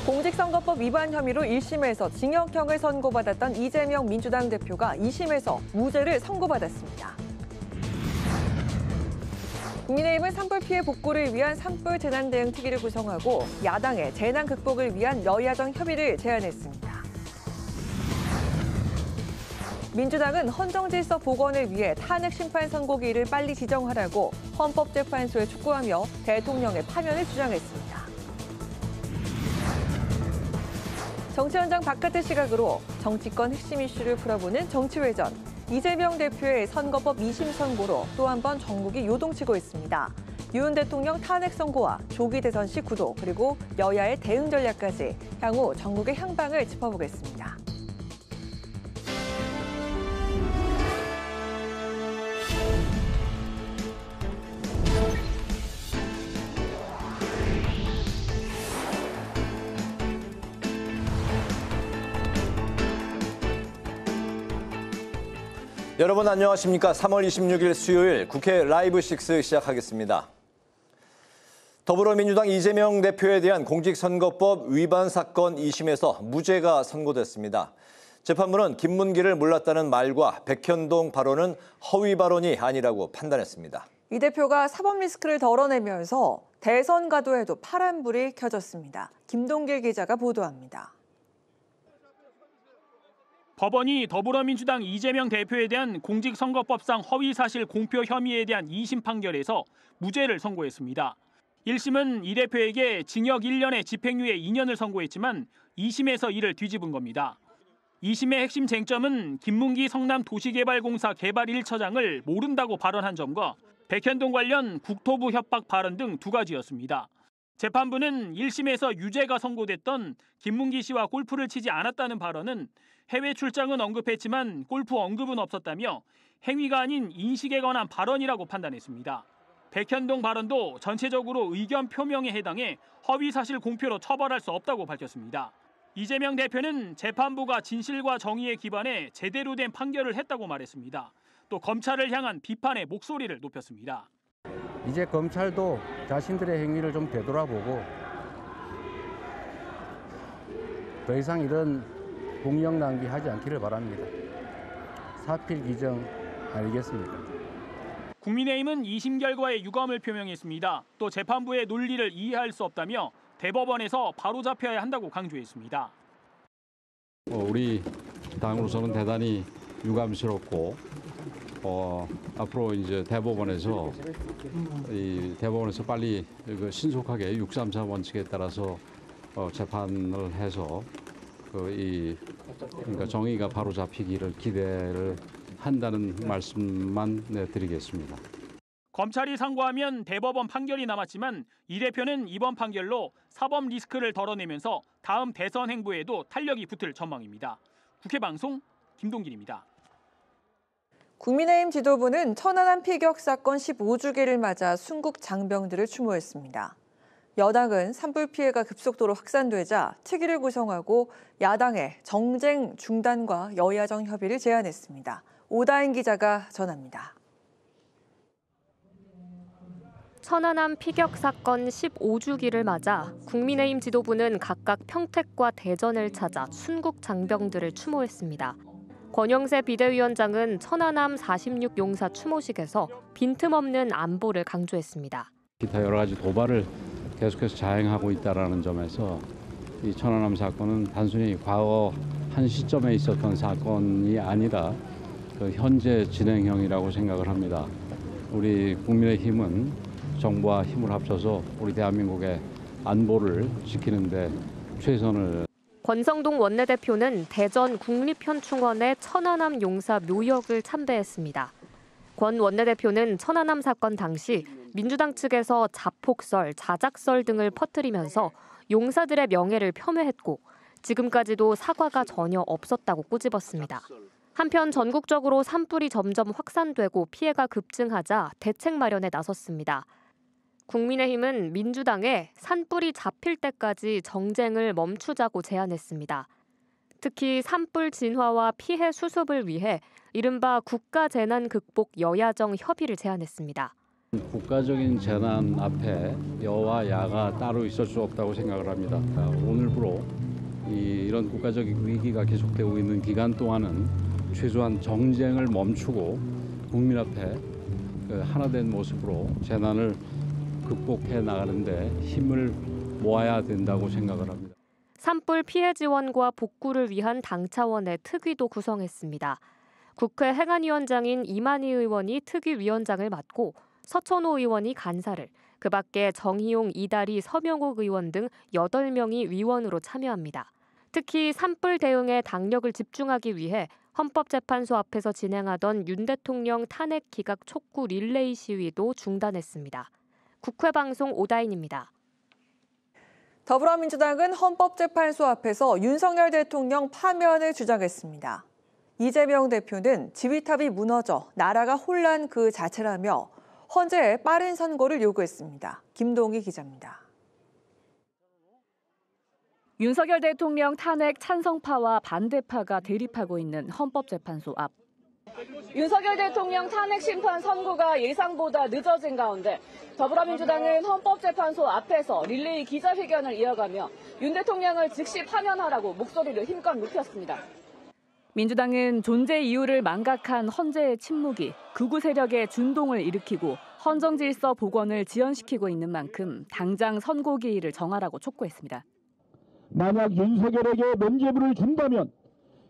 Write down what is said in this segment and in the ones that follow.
공직선거법 위반 혐의로 1심에서 징역형을 선고받았던 이재명 민주당 대표가 2심에서 무죄를 선고받았습니다. 국민의힘은 산불 피해 복구를 위한 산불 재난대응특위를 구성하고 야당의 재난 극복을 위한 여야정 협의를 제안했습니다. 민주당은 헌정질서 복원을 위해 탄핵 심판 선고기일을 빨리 지정하라고 헌법재판소에 촉구하며 대통령의 파면을 주장했습니다. 정치 현장 바깥의 시각으로 정치권 핵심 이슈를 풀어보는 정치회전. 이재명 대표의 선거법 2심 선고로 또 한 번 전국이 요동치고 있습니다. 윤 대통령 탄핵 선고와 조기 대선 시 구도, 그리고 여야의 대응 전략까지 향후 전국의 향방을 짚어보겠습니다. 여러분 안녕하십니까? 3월 26일 수요일 국회 라이브 6 시작하겠습니다. 더불어민주당 이재명 대표에 대한 공직선거법 위반 사건 2심에서 무죄가 선고됐습니다. 재판부는 김문기를 몰랐다는 말과 백현동 발언은 허위 발언이 아니라고 판단했습니다. 이 대표가 사법 리스크를 덜어내면서 대선 가도에도 파란불이 켜졌습니다. 김동길 기자가 보도합니다. 법원이 더불어민주당 이재명 대표에 대한 공직선거법상 허위사실 공표 혐의에 대한 2심 판결에서 무죄를 선고했습니다. 1심은 이 대표에게 징역 1년에 집행유예 2년을 선고했지만 2심에서 이를 뒤집은 겁니다. 2심의 핵심 쟁점은 김문기 성남도시개발공사 개발 1처장을 모른다고 발언한 점과 백현동 관련 국토부 협박 발언 등 두 가지였습니다. 재판부는 1심에서 유죄가 선고됐던 김문기 씨와 골프를 치지 않았다는 발언은 해외 출장은 언급했지만 골프 언급은 없었다며 행위가 아닌 인식에 관한 발언이라고 판단했습니다. 백현동 발언도 전체적으로 의견 표명에 해당해 허위사실 공표로 처벌할 수 없다고 밝혔습니다. 이재명 대표는 재판부가 진실과 정의에 기반해 제대로 된 판결을 했다고 말했습니다. 또 검찰을 향한 비판의 목소리를 높였습니다. 이제 검찰도 자신들의 행위를 좀 되돌아보고 더 이상 이런 공력 낭비하지 않기를 바랍니다. 사필 기정 아니겠습니까? 국민의힘은 2심 결과에 유감을 표명했습니다. 또 재판부의 논리를 이해할 수 없다며 대법원에서 바로잡혀야 한다고 강조했습니다. 우리 당으로서는 대단히 유감스럽고 앞으로 이제 대법원에서 빨리 신속하게 633 원칙에 따라서 재판을 해서 그러니까 정의가 바로 잡히기를 기대를 한다는 말씀만 드리겠습니다. 검찰이 상고하면 대법원 판결이 남았지만 이 대표는 이번 판결로 사법 리스크를 덜어내면서 다음 대선 행보에도 탄력이 붙을 전망입니다. 국회 방송 김동길입니다. 국민의힘 지도부는 천안함 피격 사건 15주기를 맞아 순국 장병들을 추모했습니다. 여당은 산불 피해가 급속도로 확산되자 특위를 구성하고 야당의 정쟁 중단과 여야정 협의를 제안했습니다. 오다인 기자가 전합니다. 천안함 피격 사건 15주기를 맞아 국민의힘 지도부는 각각 평택과 대전을 찾아 순국 장병들을 추모했습니다. 권영세 비대위원장은 천안함 46용사 추모식에서 빈틈없는 안보를 강조했습니다. 기타 여러 가지 도발을 계속해서 자행하고 있다는 점에서 이 천안함 사건은 단순히 과거 한 시점에 있었던 사건이 아니라 현재 진행형이라고 생각을 합니다. 우리 국민의힘은 정부와 힘을 합쳐서 우리 대한민국의 안보를 지키는 데 최선을. 권성동 원내대표는 대전 국립현충원의 천안함 용사 묘역을 참배했습니다. 권 원내대표는 천안함 사건 당시 민주당 측에서 자폭설, 자작설 등을 퍼뜨리면서 용사들의 명예를 폄훼했고 지금까지도 사과가 전혀 없었다고 꼬집었습니다. 한편 전국적으로 산불이 점점 확산되고 피해가 급증하자 대책 마련에 나섰습니다. 국민의힘은 민주당에 산불이 잡힐 때까지 정쟁을 멈추자고 제안했습니다. 특히 산불 진화와 피해 수습을 위해 이른바 국가재난극복 여야정 협의를 제안했습니다. 국가적인 재난 앞에 여와 야가 따로 있을 수 없다고 생각을 합니다. 오늘부로 이런 국가적 위기가 계속되고 있는 기간 동안은 최소한 정쟁을 멈추고 국민 앞에 하나된 모습으로 재난을 극복해 나가는데 힘을 모아야 된다고 생각을 합니다. 산불 피해 지원과 복구를 위한 당 차원의 특위도 구성했습니다. 국회 행안위원장인 이만희 의원이 특위위원장을 맡고 서천호 의원이 간사를, 그 밖에 정희용, 이다리, 서명옥 의원 등 8명이 위원으로 참여합니다. 특히 산불 대응에 당력을 집중하기 위해 헌법재판소 앞에서 진행하던 윤 대통령 탄핵 기각 촉구 릴레이 시위도 중단했습니다. 국회방송 오다인입니다. 더불어민주당은 헌법재판소 앞에서 윤석열 대통령 파면을 주장했습니다. 이재명 대표는 지휘탑이 무너져 나라가 혼란 그 자체라며 헌재에 빠른 선고를 요구했습니다. 김동희 기자입니다. 윤석열 대통령 탄핵 찬성파와 반대파가 대립하고 있는 헌법재판소 앞. 윤석열 대통령 탄핵 심판 선고가 예상보다 늦어진 가운데 더불어민주당은 헌법재판소 앞에서 릴레이 기자회견을 이어가며 윤 대통령을 즉시 파면하라고 목소리를 힘껏 높였습니다. 민주당은 존재 이유를 망각한 헌재의 침묵이 극우 세력의 준동을 일으키고 헌정질서 복원을 지연시키고 있는 만큼 당장 선고기일을 정하라고 촉구했습니다. 만약 윤석열에게 면죄부를 준다면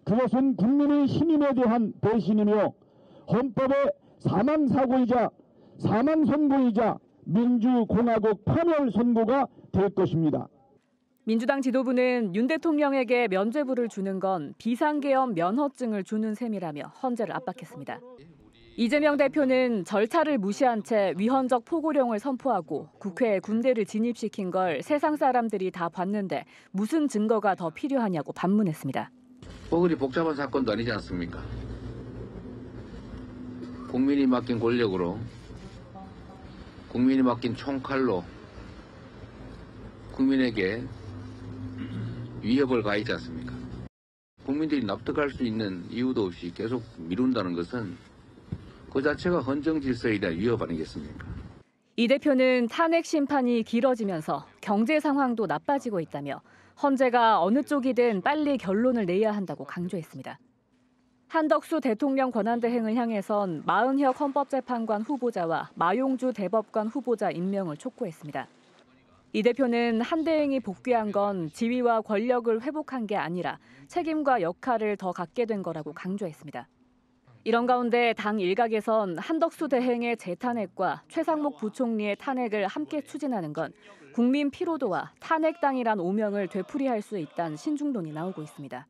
그것은 국민의 신임에 대한 배신이며 헌법의 사망사고이자 사망선고이자 민주공화국 파멸 선고가 될 것입니다. 민주당 지도부는 윤 대통령에게 면죄부를 주는 건 비상계엄 면허증을 주는 셈이라며 헌재를 압박했습니다. 이재명 대표는 절차를 무시한 채 위헌적 포고령을 선포하고 국회에 군대를 진입시킨 걸 세상 사람들이 다 봤는데 무슨 증거가 더 필요하냐고 반문했습니다. 그리 복잡한 사건도 아니지 않습니까? 국민이 맡긴 권력으로, 국민이 맡긴 총칼로 국민에게 위협을 가하지 않습니까? 국민들이 납득할 수 있는 이유도 없이 계속 미룬다는 것은 그 자체가 헌정 질서에 대한 위협 아니겠습니까? 이 대표는 탄핵 심판이 길어지면서 경제 상황도 나빠지고 있다며 헌재가 어느 쪽이든 빨리 결론을 내야 한다고 강조했습니다. 한덕수 대통령 권한대행을 향해선 마은혁 헌법재판관 후보자와 마용주 대법관 후보자 임명을 촉구했습니다. 이 대표는 한 대행이 복귀한 건 지위와 권력을 회복한 게 아니라 책임과 역할을 더 갖게 된 거라고 강조했습니다. 이런 가운데 당 일각에선 한덕수 대행의 재탄핵과 최상목 부총리의 탄핵을 함께 추진하는 건 국민 피로도와 탄핵당이란 오명을 되풀이할 수 있다는 신중론이 나오고 있습니다.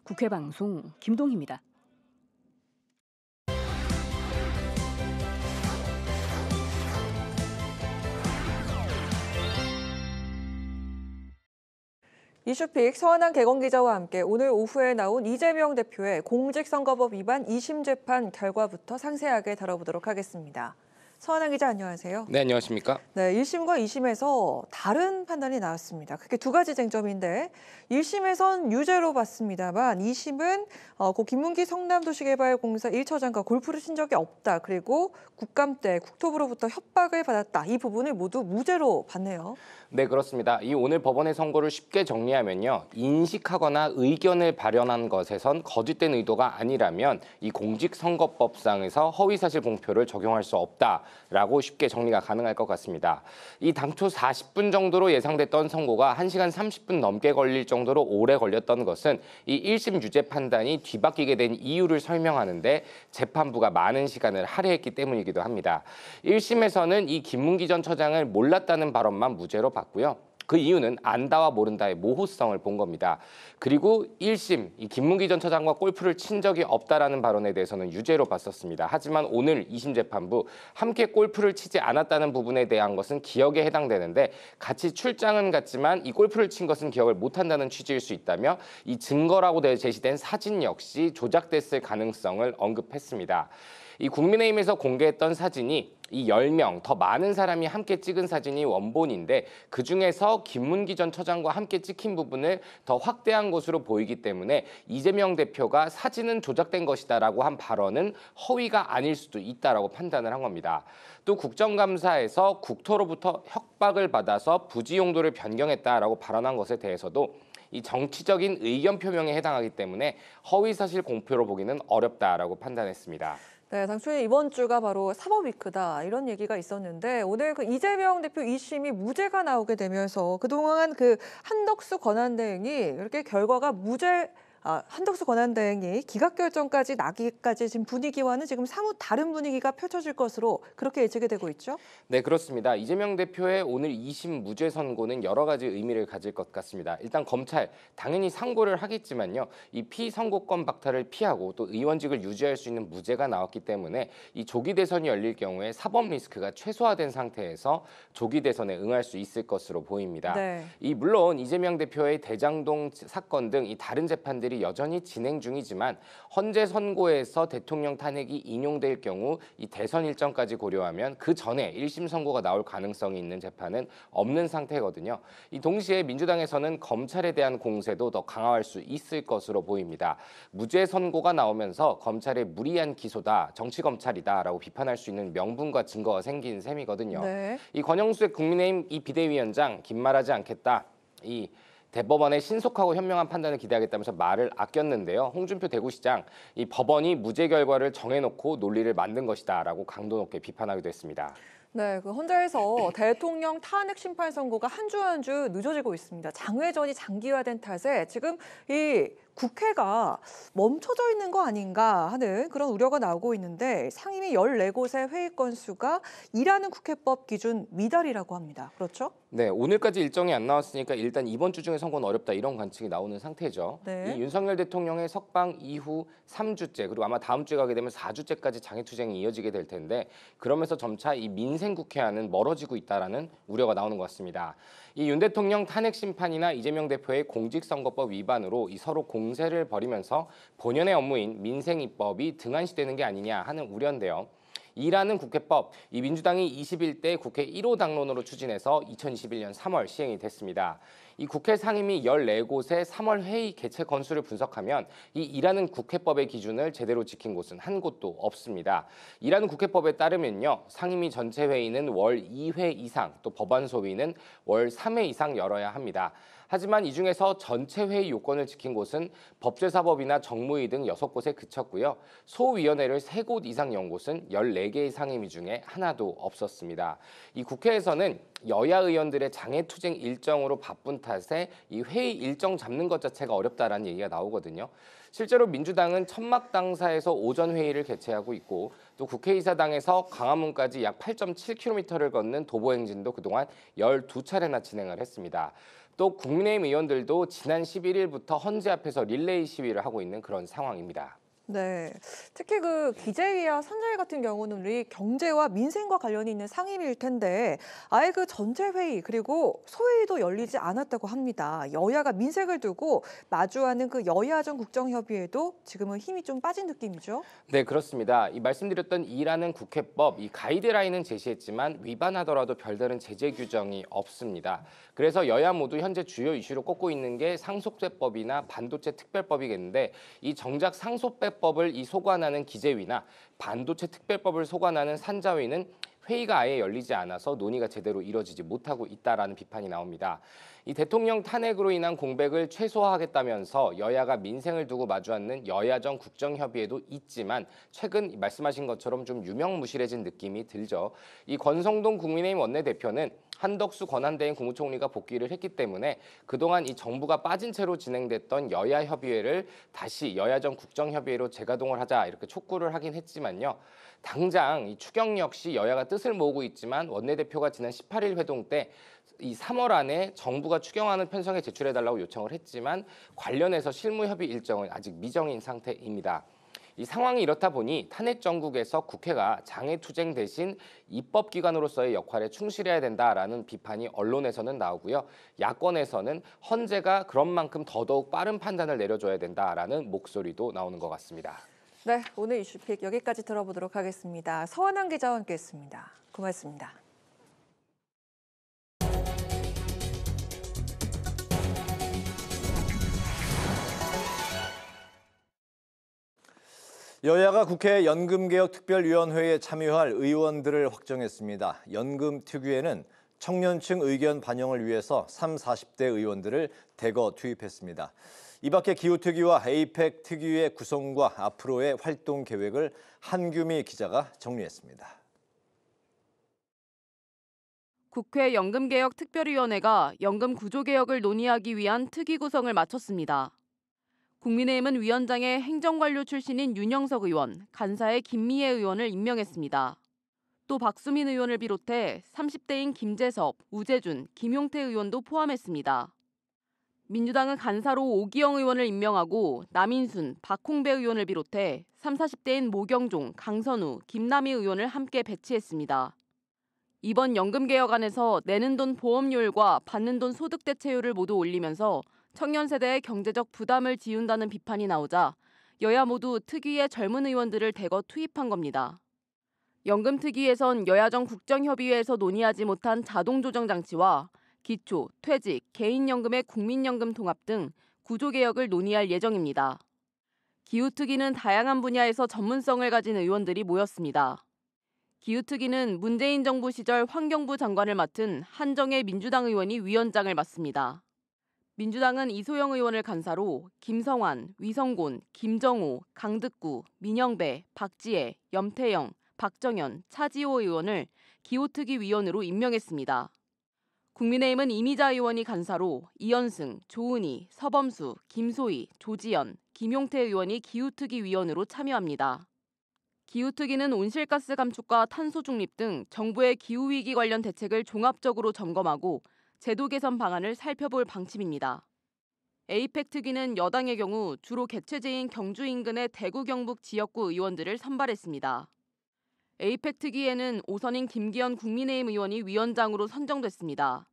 국회방송 김동희입니다. 이슈픽 서한한 개건 기자와 함께 오늘 오후에 나온 이재명 대표의 공직선거법 위반 2심 재판 결과부터 상세하게 다뤄보도록 하겠습니다. 서한한 기자 안녕하세요. 네, 안녕하십니까? 네, 1심과 2심에서 다른 판단이 나왔습니다. 크게 두 가지 쟁점인데 1심에선 유죄로 봤습니다만 2심은 고 김문기 성남도시개발공사 1처장과 골프를 친 적이 없다. 그리고 국감 때 국토부로부터 협박을 받았다. 이 부분을 모두 무죄로 봤네요. 네, 그렇습니다. 이 오늘 법원의 선고를 쉽게 정리하면요. 인식하거나 의견을 발현한 것에선 거짓된 의도가 아니라면 이 공직선거법상에서 허위사실 공표를 적용할 수 없다라고 쉽게 정리가 가능할 것 같습니다. 이 당초 40분 정도로 예상됐던 선고가 1시간 30분 넘게 걸릴 정도로 오래 걸렸던 것은 이 1심 유죄 판단이 뒤바뀌게 된 이유를 설명하는데 재판부가 많은 시간을 할애했기 때문이기도 합니다. 1심에서는 이 김문기 전 처장을 몰랐다는 발언만 무죄로 봤고요. 그 이유는 안다와 모른다의 모호성을 본 겁니다. 그리고 1심, 이 김문기 전 처장과 골프를 친 적이 없다라는 발언에 대해서는 유죄로 봤었습니다. 하지만 오늘 2심 재판부 함께 골프를 치지 않았다는 부분에 대한 것은 기억에 해당되는데 같이 출장은 갔지만 이 골프를 친 것은 기억을 못한다는 취지일 수 있다며 이 증거라고 제시된 사진 역시 조작됐을 가능성을 언급했습니다. 이 국민의힘에서 공개했던 사진이 이 10명, 더 많은 사람이 함께 찍은 사진이 원본인데 그중에서 김문기 전 처장과 함께 찍힌 부분을 더 확대한 것으로 보이기 때문에 이재명 대표가 사진은 조작된 것이다라고 한 발언은 허위가 아닐 수도 있다라고 판단을 한 겁니다. 또 국정감사에서 국토로부터 협박을 받아서 부지 용도를 변경했다라고 발언한 것에 대해서도 이 정치적인 의견 표명에 해당하기 때문에 허위사실 공표로 보기는 어렵다라고 판단했습니다. 네, 당초에 이번 주가 바로 사법위크다 이런 얘기가 있었는데 오늘 그 이재명 대표 2심이 무죄가 나오게 되면서 그동안 그 한덕수 권한대행이 이렇게 결과가 한덕수 권한대행이 기각 결정까지 나기까지 지금 분위기와는 지금 사뭇 다른 분위기가 펼쳐질 것으로 그렇게 예측이 되고 있죠? 네, 그렇습니다. 이재명 대표의 오늘 2심 무죄 선고는 여러 가지 의미를 가질 것 같습니다. 일단 검찰 당연히 상고를 하겠지만요. 이 피선고권 박탈을 피하고 또 의원직을 유지할 수 있는 무죄가 나왔기 때문에 이 조기 대선이 열릴 경우에 사법 리스크가 최소화된 상태에서 조기 대선에 응할 수 있을 것으로 보입니다. 네. 물론 이재명 대표의 대장동 사건 등 이 다른 재판들이 여전히 진행 중이지만 헌재 선고에서 대통령 탄핵이 인용될 경우 이 대선 일정까지 고려하면 그 전에 1심 선고가 나올 가능성이 있는 재판은 없는 상태거든요. 동시에 민주당에서는 검찰에 대한 공세도 더 강화할 수 있을 것으로 보입니다. 무죄 선고가 나오면서 검찰의 무리한 기소다, 정치검찰이다라고 비판할 수 있는 명분과 증거가 생긴 셈이거든요. 네. 권영수의 국민의힘 비대위원장 긴말하지 않겠다. 대법원의 신속하고 현명한 판단을 기대하겠다면서 말을 아꼈는데요. 홍준표 대구시장 법원이 무죄 결과를 정해놓고 논리를 만든 것이다라고 강도 높게 비판하기도 했습니다. 네, 그 헌재에서 대통령 탄핵 심판 선고가 한 주 한 주 늦어지고 있습니다. 장외전이 장기화된 탓에 지금 이 국회가 멈춰져 있는 거 아닌가 하는 그런 우려가 나오고 있는데 상임위 14곳의 회의 건수가 일하는 국회법 기준 미달이라고 합니다. 그렇죠? 네, 오늘까지 일정이 안 나왔으니까 일단 이번 주 중에 선고는 어렵다 이런 관측이 나오는 상태죠. 네. 윤석열 대통령의 석방 이후 3주째 그리고 아마 다음 주에 가게 되면 4주째까지 장애투쟁이 이어지게 될 텐데 그러면서 점차 이 민생 국회와는 멀어지고 있다라는 우려가 나오는 것 같습니다. 윤 대통령 탄핵 심판이나 이재명 대표의 공직선거법 위반으로 서로 공세를 벌이면서 본연의 업무인 민생 입법이 등한시되는 게 아니냐 하는 우려인데요. 일하는 국회법, 민주당이 21대 국회 1호 당론으로 추진해서 2021년 3월 시행이 됐습니다. 국회 상임위 14곳의 3월 회의 개최 건수를 분석하면 일하는 국회법의 기준을 제대로 지킨 곳은 한 곳도 없습니다. 일하는 국회법에 따르면요. 상임위 전체 회의는 월 2회 이상, 또 법안 소위는 월 3회 이상 열어야 합니다. 하지만 이 중에서 전체 회의 요건을 지킨 곳은 법제사법이나 정무위 등 6곳에 그쳤고요. 소위원회를 3곳 이상 연 곳은 14개의 상임위 중에 하나도 없었습니다. 국회에서는 여야 의원들의 장애투쟁 일정으로 바쁜 탓에 회의 일정 잡는 것 자체가 어렵다라는 얘기가 나오거든요. 실제로 민주당은 천막당사에서 오전 회의를 개최하고 있고 또 국회의사당에서 광화문까지 약 8.7km를 걷는 도보행진도 그동안 12차례나 진행을 했습니다. 또 국민의힘 의원들도 지난 11일부터 헌재 앞에서 릴레이 시위를 하고 있는 그런 상황입니다. 네, 특히 그 기재위와 선재위 같은 경우는 우리 경제와 민생과 관련이 있는 상임위일 텐데 아예 그 전체 회의 그리고 소회의도 열리지 않았다고 합니다. 여야가 민생을 두고 마주하는 그 여야정 국정협의회도 지금은 힘이 좀 빠진 느낌이죠? 네, 그렇습니다. 말씀드렸던 일하는 국회법, 가이드라인은 제시했지만 위반하더라도 별다른 제재 규정이 없습니다. 그래서 여야 모두 현재 주요 이슈로 꼽고 있는 게 상속세법이나 반도체 특별법이겠는데 정작 상속세법을 소관하는 기재위나 반도체 특별법을 소관하는 산자위는 회의가 아예 열리지 않아서 논의가 제대로 이뤄지지 못하고 있다라는 비판이 나옵니다. 대통령 탄핵으로 인한 공백을 최소화하겠다면서 여야가 민생을 두고 마주하는 여야정 국정협의회도 있지만 최근 말씀하신 것처럼 좀 유명무실해진 느낌이 들죠. 권성동 국민의힘 원내대표는 한덕수 권한대행 국무총리가 복귀를 했기 때문에 그동안 정부가 빠진 채로 진행됐던 여야 협의회를 다시 여야정 국정협의회로 재가동을 하자 이렇게 촉구를 하긴 했지만요. 당장 추경 역시 여야가 뜻을 모으고 있지만 원내대표가 지난 18일 회동 때 3월 안에 정부가 추경안을 편성해 제출해달라고 요청을 했지만 관련해서 실무협의 일정은 아직 미정인 상태입니다. 상황이 이렇다 보니 탄핵 정국에서 국회가 장애투쟁 대신 입법기관으로서의 역할에 충실해야 된다라는 비판이 언론에서는 나오고요. 야권에서는 헌재가 그런 만큼 더더욱 빠른 판단을 내려줘야 된다라는 목소리도 나오는 것 같습니다. 네, 오늘 이슈픽 여기까지 들어보도록 하겠습니다. 서원환 기자와 함께했습니다. 고맙습니다. 여야가 국회 연금개혁특별위원회에 참여할 의원들을 확정했습니다. 연금 특위에는 청년층 의견 반영을 위해서 30, 40대 의원들을 대거 투입했습니다. 이 밖에 기후특위와 에이펙 특위의 구성과 앞으로의 활동 계획을 한규미 기자가 정리했습니다. 국회 연금개혁특별위원회가 연금 구조개혁을 논의하기 위한 특위 구성을 마쳤습니다. 국민의힘은 위원장에 행정관료 출신인 윤영석 의원, 간사의 김미애 의원을 임명했습니다. 또 박수민 의원을 비롯해 30대인 김재섭, 우재준, 김용태 의원도 포함했습니다. 민주당은 간사로 오기영 의원을 임명하고 남인순, 박홍배 의원을 비롯해 30, 40대인 모경종, 강선우, 김남희 의원을 함께 배치했습니다. 이번 연금개혁안에서 내는 돈 보험료율과 받는 돈 소득 대체율을 모두 올리면서 청년 세대의 경제적 부담을 지운다는 비판이 나오자 여야 모두 특위에 젊은 의원들을 대거 투입한 겁니다. 연금특위에선 여야정 국정협의회에서 논의하지 못한 자동조정장치와 기초, 퇴직, 개인연금의 국민연금 통합 등 구조개혁을 논의할 예정입니다. 기후특위는 다양한 분야에서 전문성을 가진 의원들이 모였습니다. 기후특위는 문재인 정부 시절 환경부 장관을 맡은 한정혜 민주당 의원이 위원장을 맡습니다. 민주당은 이소영 의원을 간사로 김성환, 위성곤, 김정호, 강득구, 민영배, 박지혜, 염태영, 박정현, 차지호 의원을 기후특위 위원으로 임명했습니다. 국민의힘은 이미자 의원이 간사로 이현승, 조은희, 서범수, 김소희, 조지연, 김용태 의원이 기후특위 위원으로 참여합니다. 기후특위는 온실가스 감축과 탄소 중립 등 정부의 기후위기 관련 대책을 종합적으로 점검하고 제도 개선 방안을 살펴볼 방침입니다. 에이펙 특위는 여당의 경우 주로 개최지인 경주 인근의 대구 경북 지역구 의원들을 선발했습니다. 에이펙 특위에는 오선인 김기현 국민의힘 의원이 위원장으로 선정됐습니다.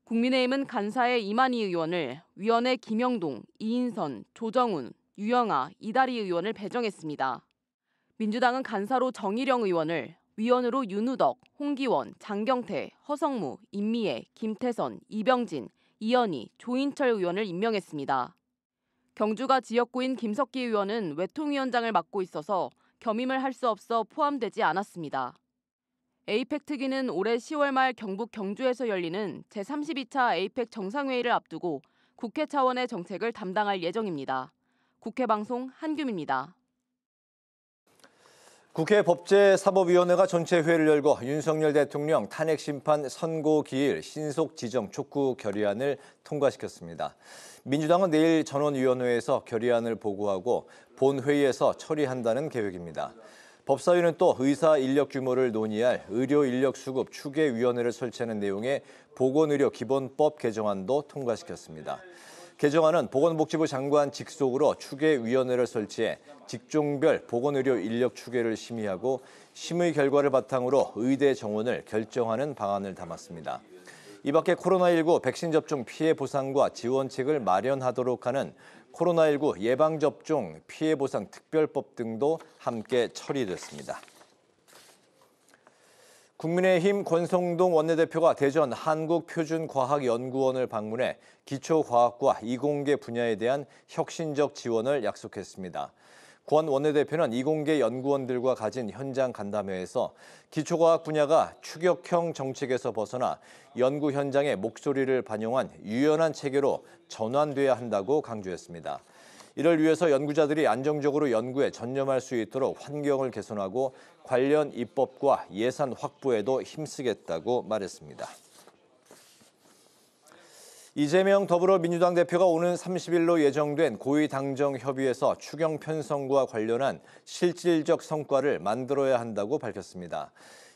국민의힘은 간사의 이만희 의원을, 위원회 김영동, 이인선, 조정훈, 유영아, 이다리 의원을 배정했습니다. 민주당은 간사로 정일영 의원을, 위원으로 윤우덕, 홍기원, 장경태, 허성무, 임미애, 김태선, 이병진, 이현희, 조인철 의원을 임명했습니다. 경주가 지역구인 김석기 의원은 외통위원장을 맡고 있어서 겸임을 할 수 없어 포함되지 않았습니다. 에이펙 특위는 올해 10월 말 경북 경주에서 열리는 제32차 에이펙 정상회의를 앞두고 국회 차원의 정책을 담당할 예정입니다. 국회 방송 한규미입니다. 국회 법제사법위원회가 전체 회의를 열고 윤석열 대통령 탄핵심판 선고 기일 신속 지정 촉구 결의안을 통과시켰습니다. 민주당은 내일 전원위원회에서 결의안을 보고하고 본회의에서 처리한다는 계획입니다. 법사위는 또 의사 인력 규모를 논의할 의료 인력 수급 추계위원회를 설치하는 내용의 보건의료 기본법 개정안도 통과시켰습니다. 개정안은 보건복지부 장관 직속으로 추계위원회를 설치해 직종별 보건의료 인력 추계를 심의하고 심의 결과를 바탕으로 의대 정원을 결정하는 방안을 담았습니다. 이 밖에 코로나19 백신 접종 피해 보상과 지원책을 마련하도록 하는 코로나19 예방접종 피해 보상 특별법 등도 함께 처리됐습니다. 국민의힘 권성동 원내대표가 대전 한국표준과학연구원을 방문해 기초과학과 이공계 분야에 대한 혁신적 지원을 약속했습니다. 권 원내대표는 이공계 연구원들과 가진 현장 간담회에서 기초과학 분야가 추격형 정책에서 벗어나 연구 현장의 목소리를 반영한 유연한 체계로 전환돼야 한다고 강조했습니다. 이를 위해서 연구자들이 안정적으로 연구에 전념할 수 있도록 환경을 개선하고 관련 입법과 예산 확보에도 힘쓰겠다고 말했습니다. 이재명 더불어민주당 대표가 오는 30일로 예정된 고위당정협의회에서 추경 편성과 관련한 실질적 성과를 만들어야 한다고 밝혔습니다.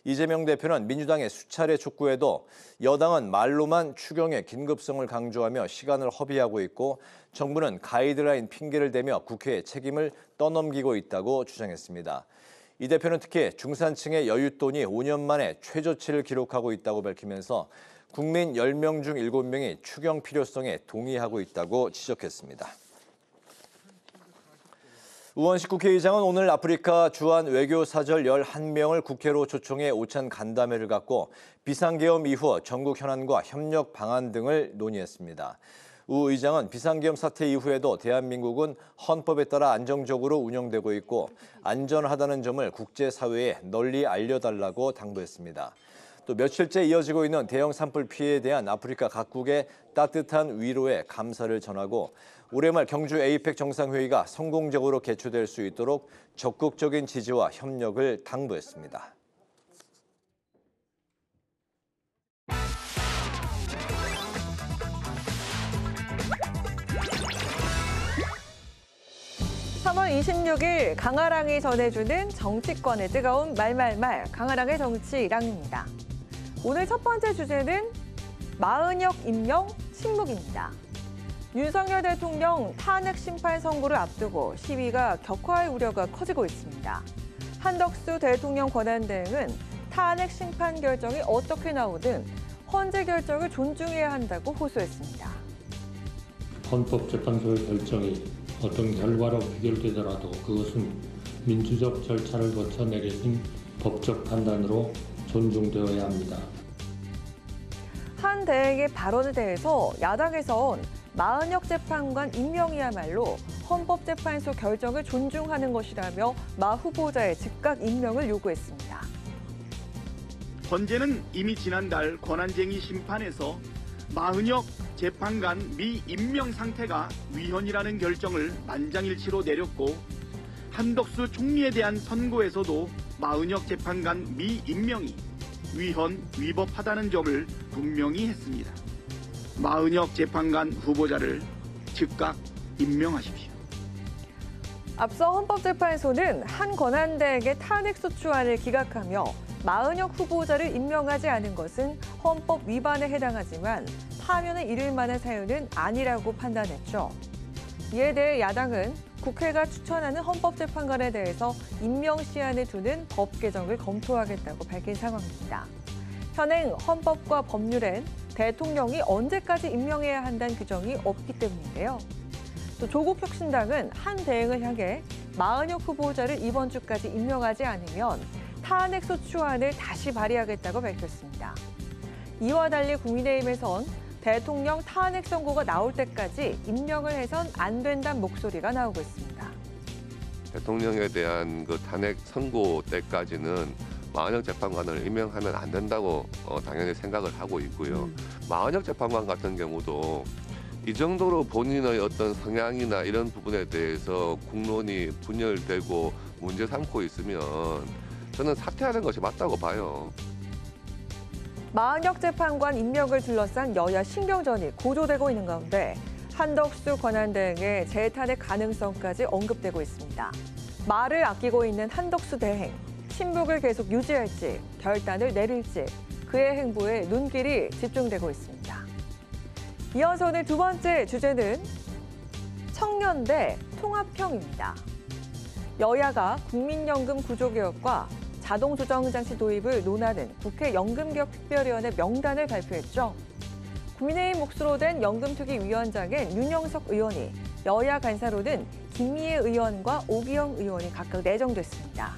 이재명 대표는 민주당의 수차례 촉구에도 여당은 말로만 추경의 긴급성을 강조하며 시간을 허비하고 있고 정부는 가이드라인 핑계를 대며 국회에 책임을 떠넘기고 있다고 주장했습니다. 이 대표는 특히 중산층의 여윳돈이 5년 만에 최저치를 기록하고 있다고 밝히면서 국민 10명 중 7명이 추경 필요성에 동의하고 있다고 지적했습니다. 우원식 국회의장은 오늘 아프리카 주한 외교사절 11명을 국회로 초청해 오찬 간담회를 갖고 비상계엄 이후 전국 현안과 협력 방안 등을 논의했습니다. 우 의장은 비상계엄 사태 이후에도 대한민국은 헌법에 따라 안정적으로 운영되고 있고 안전하다는 점을 국제사회에 널리 알려달라고 당부했습니다. 또 며칠째 이어지고 있는 대형 산불 피해에 대한 아프리카 각국의 따뜻한 위로에 감사를 전하고 올해 말 경주 APEC 정상회의가 성공적으로 개최될 수 있도록 적극적인 지지와 협력을 당부했습니다. (3월 26일) 강아랑이 전해주는 정치권의 뜨거운 말말말 강아랑의 정치랑입니다. 오늘 첫 번째 주제는 마은혁 임명 침묵입니다. 윤석열 대통령 탄핵 심판 선고를 앞두고 시위가 격화할 우려가 커지고 있습니다. 한덕수 대통령 권한대행은 탄핵 심판 결정이 어떻게 나오든 헌재 결정을 존중해야 한다고 호소했습니다. 헌법재판소의 결정이 어떤 결과로 귀결되더라도 그것은 민주적 절차를 거쳐 내려진 법적 판단으로 존중되어야 합니다. 한 대행의 발언에 대해서 야당에선 마은혁 재판관 임명이야말로 헌법재판소 결정을 존중하는 것이라며 마 후보자의 즉각 임명을 요구했습니다. 헌재는 이미 지난달 권한쟁의 심판에서 마은혁 재판관 미임명 상태가 위헌이라는 결정을 만장일치로 내렸고 한덕수 총리에 대한 선고에서도 마은혁 재판관 미임명이 위헌, 위법하다는 점을 분명히 했습니다. 마은혁 재판관 후보자를 즉각 임명하십시오. 앞서 헌법재판소는 한 권한대행의 탄핵소추안을 기각하며 마은혁 후보자를 임명하지 않은 것은 헌법 위반에 해당하지만 파면을 이를 만한 사유는 아니라고 판단했죠. 이에 대해 야당은 국회가 추천하는 헌법재판관에 대해서 임명 시한을 두는 법 개정을 검토하겠다고 밝힌 상황입니다. 현행 헌법과 법률엔 대통령이 언제까지 임명해야 한다는 규정이 없기 때문인데요. 또 조국혁신당은 한 대행을 향해 마은혁 후보자를 이번 주까지 임명하지 않으면 탄핵소추안을 다시 발의하겠다고 밝혔습니다. 이와 달리 국민의힘에선 대통령 탄핵 선고가 나올 때까지 임명을 해선 안 된다는 목소리가 나오고 있습니다. 대통령에 대한 그 탄핵 선고 때까지는 마은혁 재판관을 임명하면 안 된다고 당연히 생각을 하고 있고요. 마은혁 재판관 같은 경우도 이 정도로 본인의 어떤 성향이나 이런 부분에 대해서 국론이 분열되고 문제 삼고 있으면 저는 사퇴하는 것이 맞다고 봐요. 마은혁 재판관 임명을 둘러싼 여야 신경전이 고조되고 있는 가운데 한덕수 권한대행의 재탄핵 가능성까지 언급되고 있습니다. 말을 아끼고 있는 한덕수 대행, 친북을 계속 유지할지 결단을 내릴지 그의 행보에 눈길이 집중되고 있습니다. 이어서 오늘 두 번째 주제는 청년대 통합형입니다. 여야가 국민연금 구조개혁과 자동조정장치 도입을 논하는 국회 연금개혁특별위원회 명단을 발표했죠. 국민의힘 몫으로 된 연금특위위원장인 윤영석 의원이, 여야 간사로는 김미애 의원과 오기영 의원이 각각 내정됐습니다.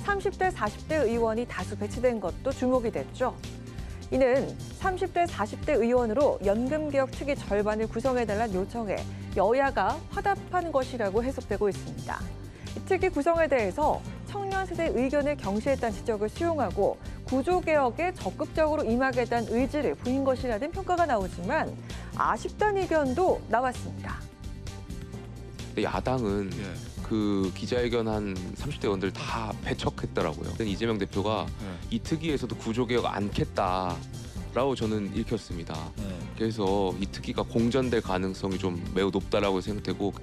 30대, 40대 의원이 다수 배치된 것도 주목이 됐죠. 이는 30대, 40대 의원으로 연금개혁특위 절반을 구성해달라는 요청에 여야가 화답한 것이라고 해석되고 있습니다. 특위 구성에 대해서 청년 세대 의견을 경시했다는 지적을 수용하고 구조개혁에 적극적으로 임하겠다는 의지를 보인 것이라는 평가가 나오지만 아쉽다는 의견도 나왔습니다. 야당은 그 기자회견 한 30대 의원들 다 배척했더라고요. 이재명 대표가 이 특위에서도 구조개혁 않겠다라고 저는 읽혔습니다. 그래서 이 특위가 공전될 가능성이 좀 매우 높다라고 생각되고,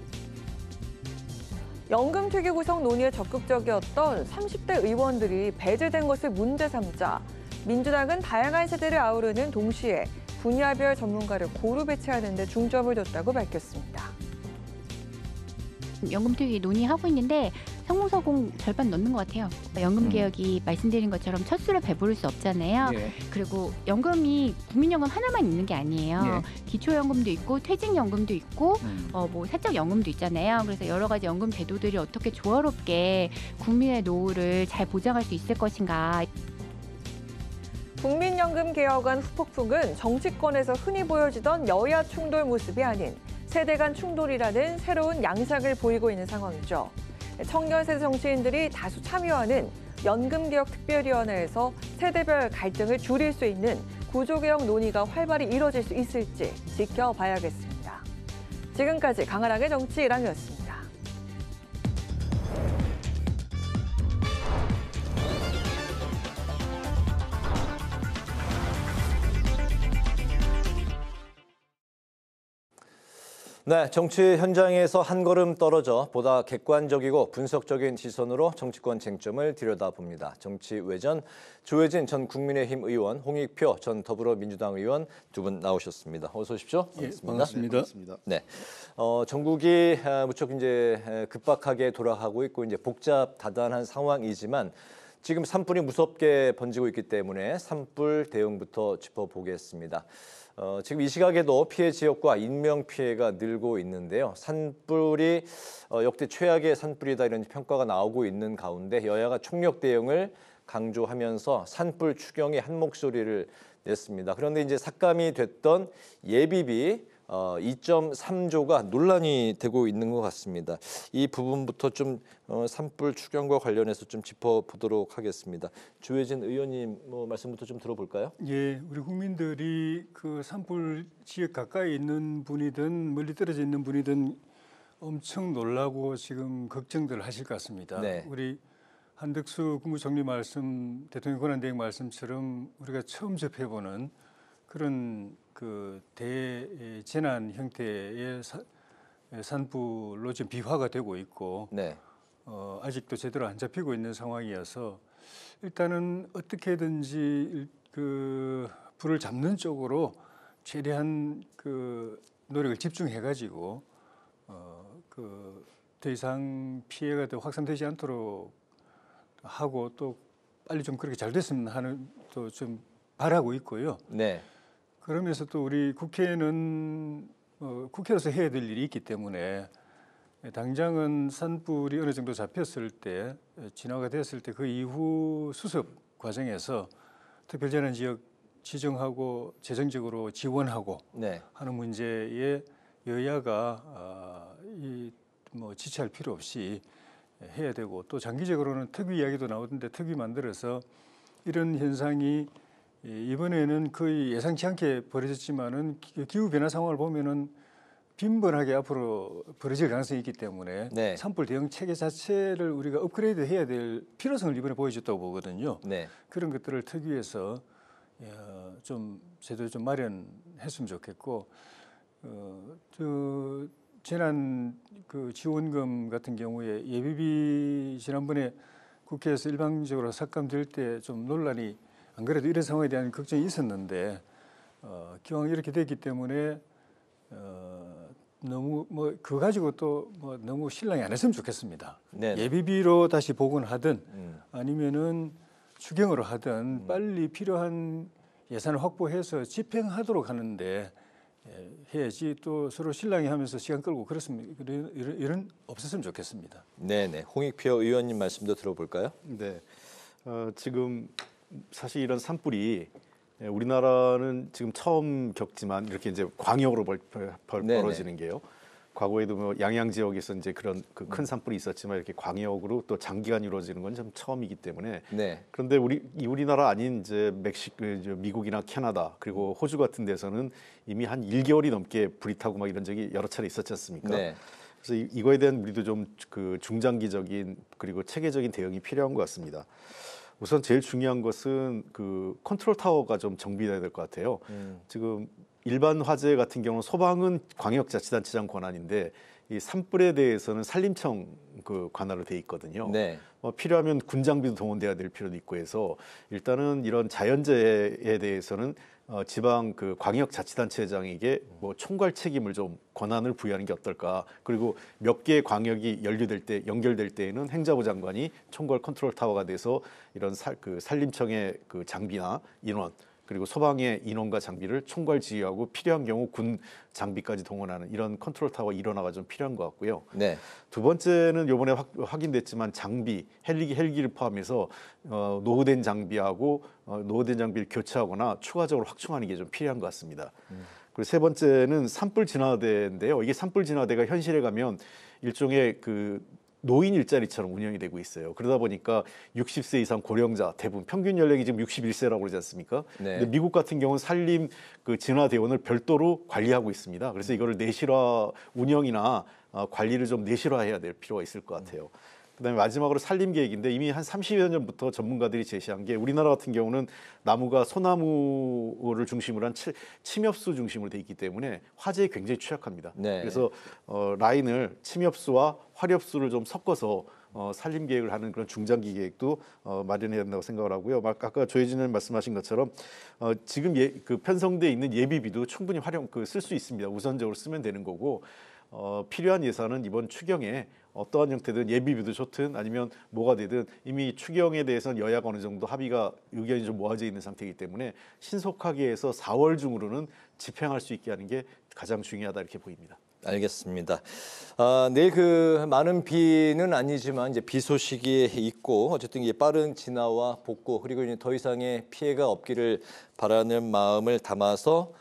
연금특위 구성 논의에 적극적이었던 30대 의원들이 배제된 것을 문제 삼자 민주당은 다양한 세대를 아우르는 동시에 분야별 전문가를 고루 배치하는 데 중점을 뒀다고 밝혔습니다. 연금특위 논의하고 있는데 성공서공 절반 넘는 것 같아요. 연금개혁이 말씀드린 것처럼 첫 수를 배부를 수 없잖아요. 예. 그리고 연금이 국민연금 하나만 있는 게 아니에요. 예. 기초연금도 있고 퇴직연금도 있고 뭐 사적연금도 있잖아요. 그래서 여러 가지 연금 제도들이 어떻게 조화롭게 국민의 노후를 잘 보장할 수 있을 것인가. 국민연금 개혁안 후폭풍은 정치권에서 흔히 보여지던 여야 충돌 모습이 아닌 세대 간 충돌이라는 새로운 양상을 보이고 있는 상황이죠. 청년 세대 정치인들이 다수 참여하는 연금개혁특별위원회에서 세대별 갈등을 줄일 수 있는 구조개혁 논의가 활발히 이뤄질 수 있을지 지켜봐야겠습니다. 지금까지 강하랑의 정치 1항이었습니다. 네, 정치 현장에서 한 걸음 떨어져 보다 객관적이고 분석적인 시선으로 정치권 쟁점을 들여다봅니다. 정치외전 조혜진 전 국민의힘 의원, 홍익표 전 더불어민주당 의원 두 분 나오셨습니다. 어서 오십시오. 반갑습니다. 네, 전국이 무척 이제 급박하게 돌아가고 있고 이제 복잡다단한 상황이지만 지금 산불이 무섭게 번지고 있기 때문에 산불 대응부터 짚어보겠습니다. 지금 이 시각에도 피해 지역과 인명 피해가 늘고 있는데요. 산불이 역대 최악의 산불이다 이런 평가가 나오고 있는 가운데 여야가 총력 대응을 강조하면서 산불 추경에 한 목소리를 냈습니다. 그런데 이제 삭감이 됐던 예비비 2.3조가 논란이 되고 있는 것 같습니다. 이 부분부터 좀 산불 추경과 관련해서 좀 짚어보도록 하겠습니다. 조혜진 의원님 말씀부터 좀 들어볼까요? 예, 우리 국민들이 그 산불 지역 가까이 있는 분이든 멀리 떨어져 있는 분이든 엄청 놀라고 지금 걱정들 하실 것 같습니다. 네. 우리 한덕수 국무총리 말씀, 대통령 권한대행 말씀처럼 우리가 처음 접해보는 그런 그 대재난 형태의 산불로 지금 비화가 되고 있고 네. 아직도 제대로 안 잡히고 있는 상황이어서 일단은 어떻게든지 그 불을 잡는 쪽으로 최대한 그 노력을 집중해가지고 그 더 이상 피해가 더 확산되지 않도록 하고 또 빨리 좀 그렇게 잘 됐으면 하는 또 좀 바라고 있고요. 네. 그러면서 또 우리 국회는 국회로서 해야 될 일이 있기 때문에 당장은 산불이 어느 정도 잡혔을 때 진화가 됐을 때 그 이후 수습 과정에서 특별재난 지역 지정하고 재정적으로 지원하고 네. 하는 문제에 여야가 지체할 필요 없이 해야 되고 또 장기적으로는 특위 이야기도 나오던데 특위 만들어서 이런 현상이 이번에는 거의 예상치 않게 벌어졌지만은 기후 변화 상황을 보면은 빈번하게 앞으로 벌어질 가능성이 있기 때문에 네. 산불 대응 체계 자체를 우리가 업그레이드 해야 될 필요성을 이번에 보여줬다고 보거든요. 네. 그런 것들을 특위에서 좀 제대로 좀 마련했으면 좋겠고 재난 그 지원금 같은 경우에 예비비 지난번에 국회에서 일방적으로 삭감될 때 좀 논란이 안 그래도 이런 상황에 대한 걱정이 있었는데 기왕 이렇게 됐기 때문에 너무 그거 가지고 또 너무 실랑이 안 했으면 좋겠습니다. 네네. 예비비로 다시 복원하든 아니면은 추경으로 하든 빨리 필요한 예산을 확보해서 집행하도록 하는데 해야지 또 서로 실랑이 하면서 시간 끌고 그렇습니다. 이런 없었으면 좋겠습니다. 네네. 홍익표 의원님 말씀도 들어볼까요? 네. 지금 사실 이런 산불이 우리나라는 지금 처음 겪지만 이렇게 이제 광역으로 벌어지는 게요. 과거에도 뭐 양양 지역에서 이제 그런 그 큰 산불이 있었지만 이렇게 광역으로 또 장기간 이루어지는 건 좀 처음이기 때문에. 네. 그런데 우리나라 아닌 이제 미국이나 캐나다 그리고 호주 같은 데서는 이미 한 1개월이 넘게 불이 타고 막 이런 적이 여러 차례 있었지 않습니까? 네. 그래서 이거에 대한 우리도 좀 그 중장기적인 그리고 체계적인 대응이 필요한 것 같습니다. 우선 제일 중요한 것은 그 컨트롤 타워가 좀 정비돼야 될 것 같아요. 지금 일반 화재 같은 경우는 소방은 광역자치단체장 권한인데 이 산불에 대해서는 산림청 그 관할로 돼 있거든요. 네. 필요하면 군장비도 동원돼야 될 필요도 있고 해서 일단은 이런 자연재해에 대해서는 지방 그 광역자치단체장에게 뭐 총괄 책임을 좀 권한을 부여하는 게 어떨까. 그리고 몇 개의 광역이 연결될 때에는 행자부 장관이 총괄 컨트롤 타워가 돼서 이런 산림청의 그 장비나 인원 그리고 소방의 인원과 장비를 총괄 지휘하고 필요한 경우 군 장비까지 동원하는 이런 컨트롤 타워 일원화가 좀 필요한 것 같고요. 네. 두 번째는 이번에 확인됐지만 장비, 헬기를 포함해서 노후된 장비하고 노후된 장비를 교체하거나 추가적으로 확충하는 게 좀 필요한 것 같습니다. 그리고 세 번째는 산불 진화대인데요. 이게 산불 진화대가 현실에 가면 일종의 그 노인 일자리처럼 운영이 되고 있어요. 그러다 보니까 60세 이상 고령자 대부분 평균 연령이 지금 61세라고 그러지 않습니까? 네. 근데 미국 같은 경우는 산림 그 진화대원을 별도로 관리하고 있습니다. 그래서 이거를 내실화 운영이나 관리를 좀 내실화해야 될 필요가 있을 것 같아요. 그다음에 마지막으로 산림 계획인데 이미 한 30여 년 전부터 전문가들이 제시한 게 우리나라 같은 경우는 나무가 소나무를 중심으로 한 침엽수 중심으로 돼 있기 때문에 화재에 굉장히 취약합니다. 네. 그래서 라인을 침엽수와 화렵수를 좀 섞어서 산림 계획을 하는 그런 중장기 계획도 마련해야 된다고 생각을 하고요. 아까 조혜진 의원 말씀하신 것처럼 지금 그 편성돼 있는 예비비도 충분히 쓸 수 있습니다. 우선적으로 쓰면 되는 거고 필요한 예산은 이번 추경에 어떠한 형태든 예비비도 좋든 아니면 뭐가 되든 이미 추경에 대해서는 여야가 어느 정도 의견이 좀 모아져 있는 상태이기 때문에 신속하게 해서 4월 중으로는 집행할 수 있게 하는 게 가장 중요하다 이렇게 보입니다. 알겠습니다. 내일 그 많은 비는 아니지만 이제 비 소식이 있고 어쨌든 이게 빠른 진화와 복구 그리고 이제 더 이상의 피해가 없기를 바라는 마음을 담아서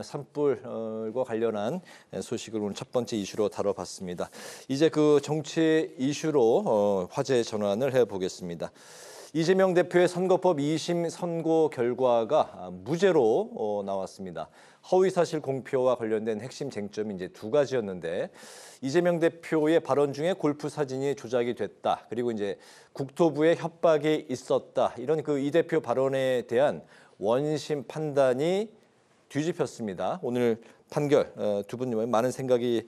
산불과 관련한 소식을 오늘 첫 번째 이슈로 다뤄봤습니다. 이제 그 정치 이슈로 화제 전환을 해보겠습니다. 이재명 대표의 선거법 2심 선고 결과가 무죄로 나왔습니다. 허위사실 공표와 관련된 핵심 쟁점이 이제 두 가지였는데 이재명 대표의 발언 중에 골프 사진이 조작이 됐다. 그리고 이제 국토부의 협박이 있었다. 이런 그 이 대표 발언에 대한 원심 판단이 뒤집혔습니다. 오늘 판결 두 분 많은 생각이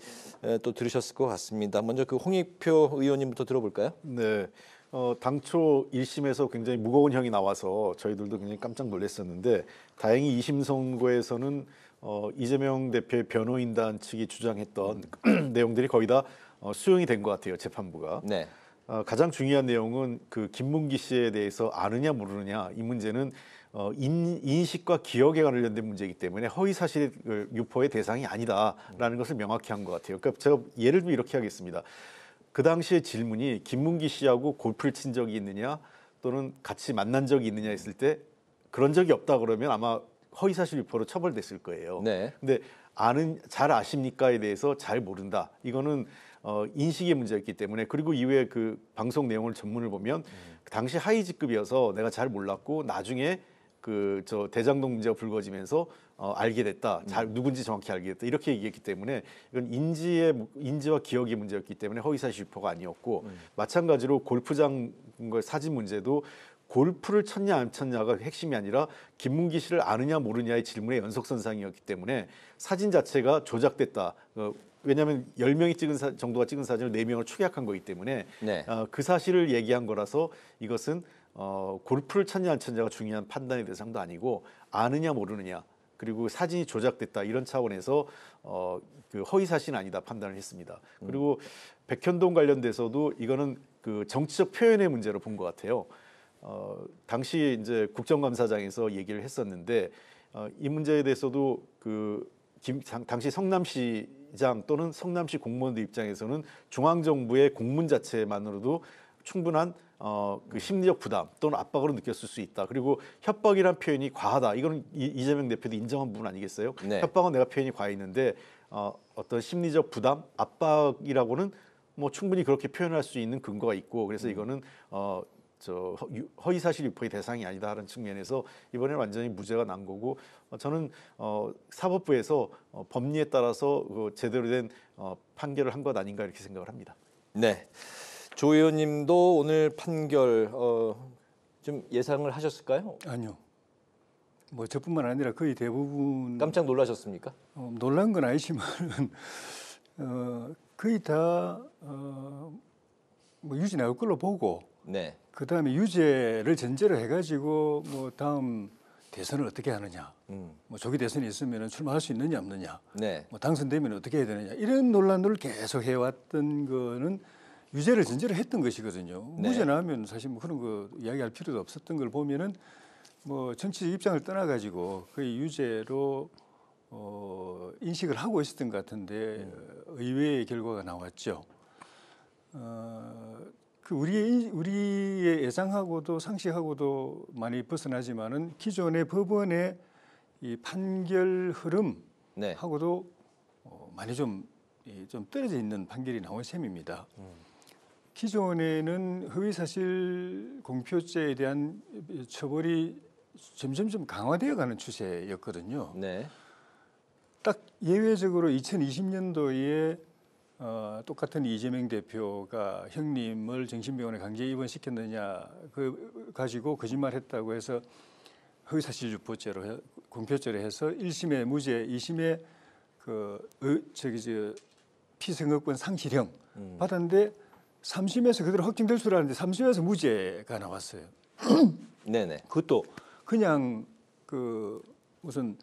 또 들으셨을 것 같습니다. 먼저 그 홍익표 의원님부터 들어볼까요? 네. 당초 1심에서 굉장히 무거운 형이 나와서 저희들도 굉장히 깜짝 놀랐었는데 다행히 2심 선고에서는 이재명 대표의 변호인단 측이 주장했던 내용들이 거의 다 수용이 된 것 같아요. 재판부가. 네. 가장 중요한 내용은 그 김문기 씨에 대해서 아느냐 모르느냐 이 문제는 인식과 기억에 관련된 문제이기 때문에 허위사실 유포의 대상이 아니다라는 것을 명확히 한 것 같아요. 그러니까 제가 예를 들면 이렇게 하겠습니다. 그 당시의 질문이 김문기 씨하고 골프를 친 적이 있느냐 또는 같이 만난 적이 있느냐 했을 때 그런 적이 없다 그러면 아마 허위사실 유포로 처벌됐을 거예요. 네. 근데 잘 아십니까에 대해서 잘 모른다. 이거는 인식의 문제였기 때문에 그리고 이후에 그 방송 내용을 전문을 보면 당시 하위직급이어서 내가 잘 몰랐고 나중에 저 대장동 문제가 불거지면서 알게 됐다. 누군지 정확히 알게 됐다. 이렇게 얘기했기 때문에 이건 인지와 기억의 문제였기 때문에 허위사실 유포가 아니었고 마찬가지로 골프장 사진 문제도 골프를 쳤냐 안 쳤냐가 핵심이 아니라 김문기 씨를 아느냐 모르냐의 질문의 연속선상이었기 때문에 사진 자체가 조작됐다. 왜냐하면 10명이 정도가 찍은 사진을 4명을 축약한 거기 때문에 네. 그 사실을 얘기한 거라서 이것은 골프를 쳤냐 안 쳤냐가 중요한 판단의 대상도 아니고 아느냐 모르느냐 그리고 사진이 조작됐다 이런 차원에서 그 허위사실은 아니다 판단을 했습니다. 그리고 백현동 관련돼서도 이거는 그 정치적 표현의 문제로 본 것 같아요. 당시 이제 국정감사장에서 얘기를 했었는데 이 문제에 대해서도 당시 성남시장 또는 성남시 공무원들 입장에서는 중앙정부의 공문 자체만으로도 충분한 그 심리적 부담 또는 압박으로 느꼈을 수 있다. 그리고 협박이란 표현이 과하다. 이거는 이재명 대표도 인정한 부분 아니겠어요? 네. 협박은 내가 표현이 과했는데 어떤 심리적 부담, 압박이라고는 뭐 충분히 그렇게 표현할 수 있는 근거가 있고 그래서 이거는 허위사실 유포의 대상이 아니다 하는 측면에서 이번에 완전히 무죄가 난 거고 저는 사법부에서 법리에 따라서 제대로 된 판결을 한 것 아닌가 이렇게 생각을 합니다. 네. 조 의원님도 오늘 판결 좀 예상을 하셨을까요? 아니요. 뭐 저뿐만 아니라 거의 대부분 깜짝 놀라셨습니까? 놀란 건 아니지만 거의 다 뭐 유죄 나올 걸로 보고 네. 그다음에 유죄를 전제로 해가지고 뭐 다음 대선을 어떻게 하느냐, 뭐 조기 대선이 있으면 출마할 수 있느냐 없느냐, 네. 뭐 당선되면 어떻게 해야 되느냐 이런 논란을 계속 해왔던 거는 유죄를 전제로 했던 것이거든요. 네. 무죄 나오면 사실 뭐 그런 거 이야기할 필요도 없었던 걸 보면은 뭐 정치적 입장을 떠나가지고 거의 유죄로 인식을 하고 있었던 것 같은데 의외의 결과가 나왔죠. 그 우리의 예상하고도 상식하고도 많이 벗어나지만은 기존의 법원의 이 판결 흐름하고도 많이 좀 떨어져 있는 판결이 나온 셈입니다. 기존에는 허위사실 공표죄에 대한 처벌이 점점 좀 강화되어가는 추세였거든요. 네. 딱 예외적으로 2020년도에 똑같은 이재명 대표가 형님을 정신병원에 강제 입원시켰느냐 그 가지고 거짓말했다고 해서 허위사실 유포죄로 공표죄로 해서 1심에 무죄, 2심에 피선거권 상실형 받았는데 3심에서 그대로 확정될 줄 알았는데 3심에서 무죄가 나왔어요. 네네. 그것도 그냥 무슨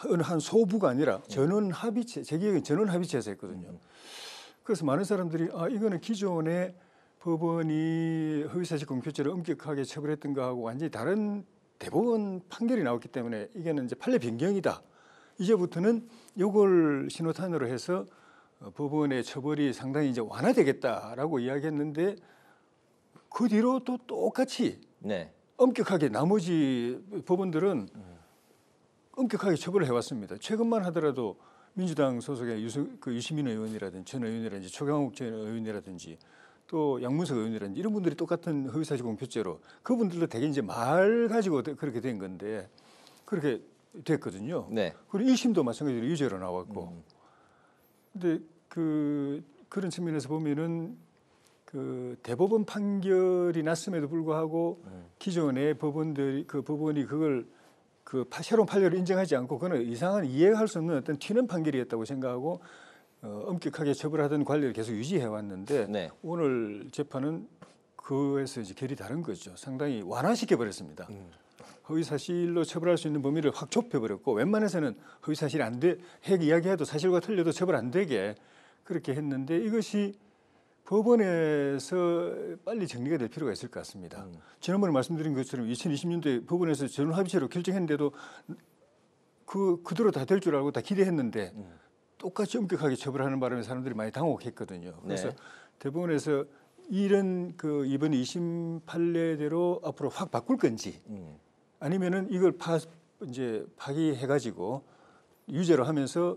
어느 한 소부가 아니라 전원 합의체, 제 기억엔 전원 합의체에서 했거든요. 그래서 많은 사람들이 이거는 기존의 법원이 허위사실 공표죄를 엄격하게 처벌했던 거하고 완전히 다른 대법원 판결이 나왔기 때문에 이게는 이제 판례 변경이다. 이제부터는 이걸 신호탄으로 해서 법원의 처벌이 상당히 이제 완화되겠다라고 이야기했는데 그 뒤로 또 똑같이 엄격하게 나머지 법원들은 엄격하게 처벌을 해왔습니다. 최근만 하더라도 민주당 소속의 유시민 의원이라든지 전 의원이라든지 최강욱 전 의원이라든지 또 양문석 의원이라든지 이런 분들이 똑같은 허위사실 공표죄로 그분들도 되게 이제 말 가지고 그렇게 된 건데 그렇게 됐거든요. 네. 그리고 1심도 마찬가지로 유죄로 나왔고. 근데 그런 측면에서 보면은 대법원 판결이 났음에도 불구하고 기존의 법원들이 법원이 그걸 새로운 판례를 인정하지 않고 그는 이상한 이해할 수 없는 어떤 튀는 판결이었다고 생각하고 엄격하게 처벌하던 관리를 계속 유지해 왔는데 오늘 재판은 그에서 이제 결이 다른 거죠. 상당히 완화시켜 버렸습니다. 허위사실로 처벌할 수 있는 범위를 확 좁혀버렸고 웬만해서는 허위사실이 안 돼, 이야기해도 사실과 틀려도 처벌 안 되게 그렇게 했는데 이것이 법원에서 빨리 정리가 될 필요가 있을 것 같습니다. 지난번에 말씀드린 것처럼 2020년도에 법원에서 전원합의체로 결정했는데도 그대로 다 될 줄 알고 다 기대했는데 똑같이 엄격하게 처벌하는 바람에 사람들이 많이 당혹했거든요. 그래서 대법원에서 이런 이번 2심 판례대로 앞으로 확 바꿀 건지 아니면은 이걸 이제 파기해가지고 유죄로 하면서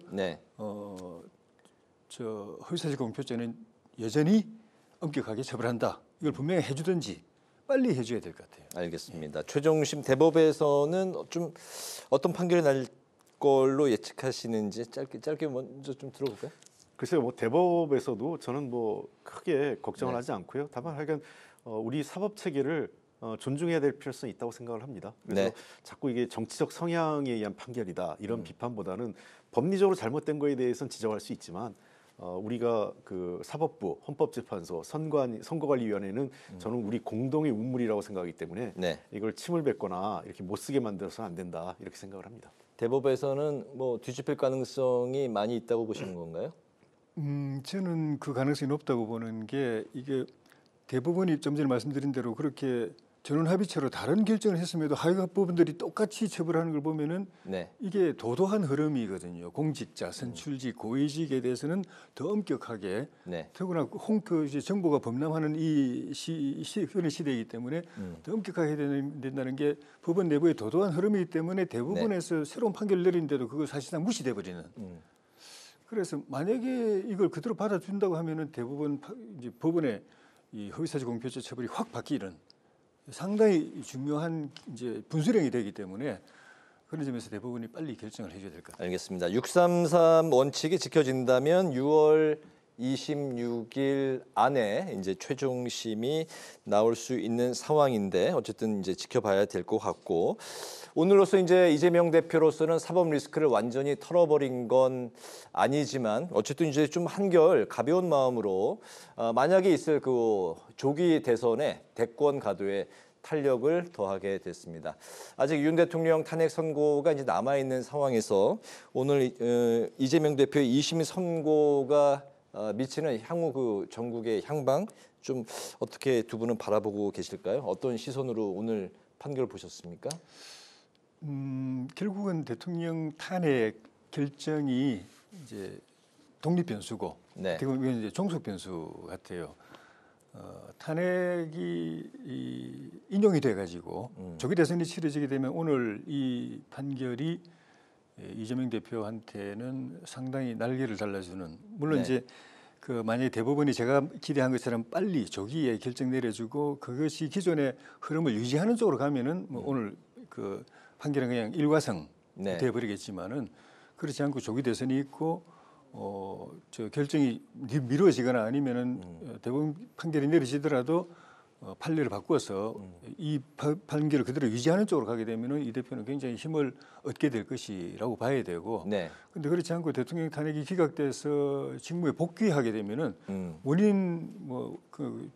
허위사실 공표죄는 여전히 엄격하게 처벌한다. 이걸 분명히 해주든지 빨리 해줘야 될 것 같아요. 알겠습니다. 최종심 대법에서는 좀 어떤 판결이 날 걸로 예측하시는지 짧게 먼저 좀 들어볼까요? 글쎄요, 뭐 대법에서도 저는 뭐 크게 걱정을 하지 않고요. 다만 하여간 우리 사법 체계를 존중해야 될 필요성이 있다고 생각을 합니다. 그래서 자꾸 이게 정치적 성향에 의한 판결이다 이런 비판보다는 법리적으로 잘못된 거에 대해서는 지적할 수 있지만 우리가 사법부, 헌법재판소, 선거관리위원회는 저는 우리 공동의 운물이라고 생각하기 때문에 이걸 침을 뱉거나 이렇게 못 쓰게 만들어서는 안 된다 이렇게 생각을 합니다. 대법에서는 뭐 뒤집힐 가능성이 많이 있다고 보시는 건가요? 저는 그 가능성이 높다고 보는 게 이게 대법원이 좀 전에 말씀드린 대로 그렇게 전원합의체로 다른 결정을 했음에도 하위법원들이 똑같이 처벌하는 걸 보면은 이게 도도한 흐름이거든요. 공직자, 선출직, 고위직에 대해서는 더 엄격하게 더구나 이제 정보가 범람하는 그런 시대이기 때문에 더 엄격하게 된다는 게 법원 내부의 도도한 흐름이기 때문에 대부분에서 새로운 판결을 내리는데도 그거 사실상 무시돼 버리는. 그래서 만약에 이걸 그대로 받아준다고 하면은 대부분 이제 법원의 이 허위사실 공표죄 처벌이 확 바뀌는 상당히 중요한 이제 분수령이 되기 때문에 그런 점에서 대법원이 빨리 결정을 해줘야 될 것 같아요. 알겠습니다. 633 원칙이 지켜진다면 6월 26일 안에 이제 최종심이 나올 수 있는 상황인데 어쨌든 이제 지켜봐야 될 것 같고 오늘로서 이제 이재명 대표로서는 사법 리스크를 완전히 털어버린 건 아니지만 어쨌든 이제 좀 한결 가벼운 마음으로 만약에 있을 조기 대선의 대권 가도에 탄력을 더하게 됐습니다. 아직 윤 대통령 탄핵 선고가 이제 남아 있는 상황에서 오늘 이재명 대표의 2심 선고가 미치는 향후 그 전국의 향방 좀 어떻게 두 분은 바라보고 계실까요? 어떤 시선으로 오늘 판결을 보셨습니까? 결국은 대통령 탄핵 결정이 이제 독립 변수고, 네. 어떻게 보면 이제 종속 변수 같아요. 탄핵이 인용이 돼가지고 조기 대선이 치러지게 되면 오늘 이 판결이 이재명 대표한테는 상당히 날개를 달라주는, 물론 네. 이제 그 만약에 대법원이 제가 기대한 것처럼 빨리 조기에 결정 내려주고 그것이 기존의 흐름을 유지하는 쪽으로 가면은 뭐 오늘 그 판결은 그냥 일과성 네. 되어버리겠지만은 그렇지 않고 조기 대선이 있고 저 결정이 미뤄지거나 아니면은 대법원 판결이 내려지더라도 판례를 바꿔서 이 판결을 그대로 유지하는 쪽으로 가게 되면은 이 대표는 굉장히 힘을 얻게 될 것이라고 봐야 되고. 네. 근데 그렇지 않고 대통령 탄핵이 기각돼서 직무에 복귀하게 되면은 원인 그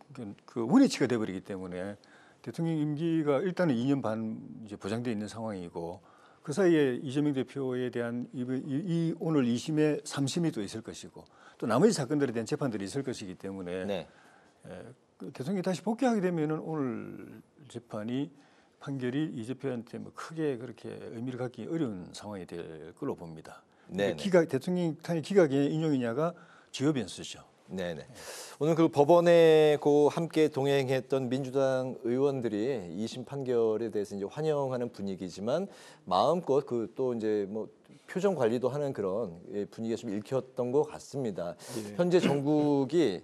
원위치가 돼버리기 때문에 대통령 임기가 일단은 2년 반 이제 보장돼 있는 상황이고, 그 사이에 이재명 대표에 대한 이 오늘 2심에 3심이 또 있을 것이고 또 나머지 사건들에 대한 재판들이 있을 것이기 때문에 네. 대통령이 다시 복귀하게 되면은 오늘 재판이 판결이 이 대표한테 뭐 크게 그렇게 의미를 갖기 어려운 상황이 될 걸로 봅니다. 네. 대통령 탄핵 기각의 인용이냐가 주요 변수죠. 네네. 오늘 그 법원에 그 함께 동행했던 민주당 의원들이 2심 판결에 대해서 이제 환영하는 분위기지만 마음껏 그 또 이제 뭐 표정 관리도 하는 그런 분위기가 좀 읽혔던 것 같습니다. 예. 현재 전국이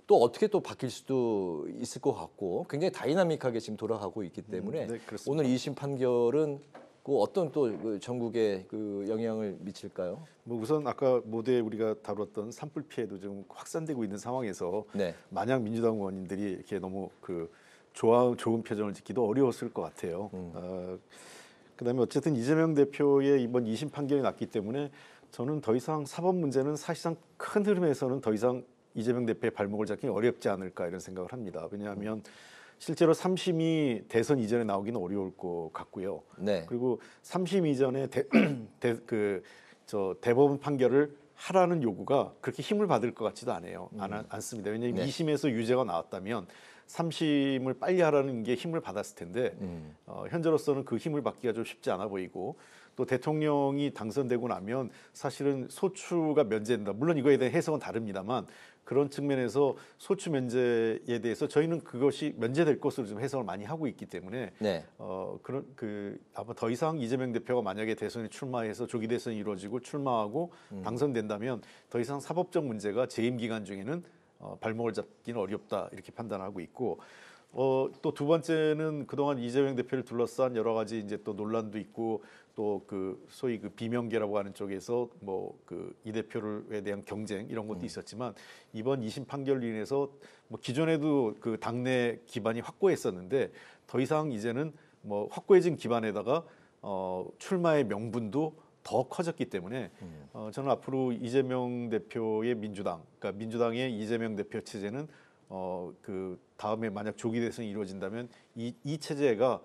또 어떻게 또 바뀔 수도 있을 것 같고 굉장히 다이나믹하게 지금 돌아가고 있기 때문에 네, 그렇습니다. 오늘 2심 판결은 그 어떤 또 그 전국에 그 영향을 미칠까요? 뭐 우선 아까 모두에 우리가 다뤘던 산불 피해도 좀 확산되고 있는 상황에서 네. 만약 민주당 의원님들이 이렇게 너무 그 좋은 표정을 짓기도 어려웠을 것 같아요. 그다음에 어쨌든 이재명 대표의 이번 2심 판결이 났기 때문에 저는 더 이상 사법 문제는 사실상 큰 흐름에서는 더 이상 이재명 대표의 발목을 잡기 어렵지 않을까 이런 생각을 합니다. 왜냐하면 실제로 3심이 대선 이전에 나오기는 어려울 것 같고요. 네. 그리고 3심 이전에 대법원 판결을 하라는 요구가 그렇게 힘을 받을 것 같지도 않습니다. 왜냐하면 네. 2심에서 유죄가 나왔다면 3심을 빨리 하라는 게 힘을 받았을 텐데 현재로서는 그 힘을 받기가 좀 쉽지 않아 보이고, 또 대통령이 당선되고 나면 사실은 소추가 면제된다. 물론 이거에 대한 해석은 다릅니다만 그런 측면에서 소추 면제에 대해서 저희는 그것이 면제될 것으로 좀 해석을 많이 하고 있기 때문에 네. 아마 더 이상 이재명 대표가 만약에 대선에 출마해서 조기 대선이 이루어지고 출마하고 당선된다면 더 이상 사법적 문제가 재임 기간 중에는 발목을 잡기는 어렵다 이렇게 판단하고 있고, 또 두 번째는 그동안 이재명 대표를 둘러싼 여러 가지 이제 또 논란도 있고, 또 그 소위 그 비명계라고 하는 쪽에서 뭐 그 이 대표에 대한 경쟁 이런 것도 있었지만 이번 2심 판결로 인해서 뭐 기존에도 그 당내 기반이 확고했었는데 더 이상 이제는 뭐 확고해진 기반에다가 출마의 명분도 더 커졌기 때문에 저는 앞으로 이재명 대표의 민주당, 그러니까 민주당의 이재명 대표 체제는 그 다음에 만약 조기 대선이 이루어진다면 이 체제가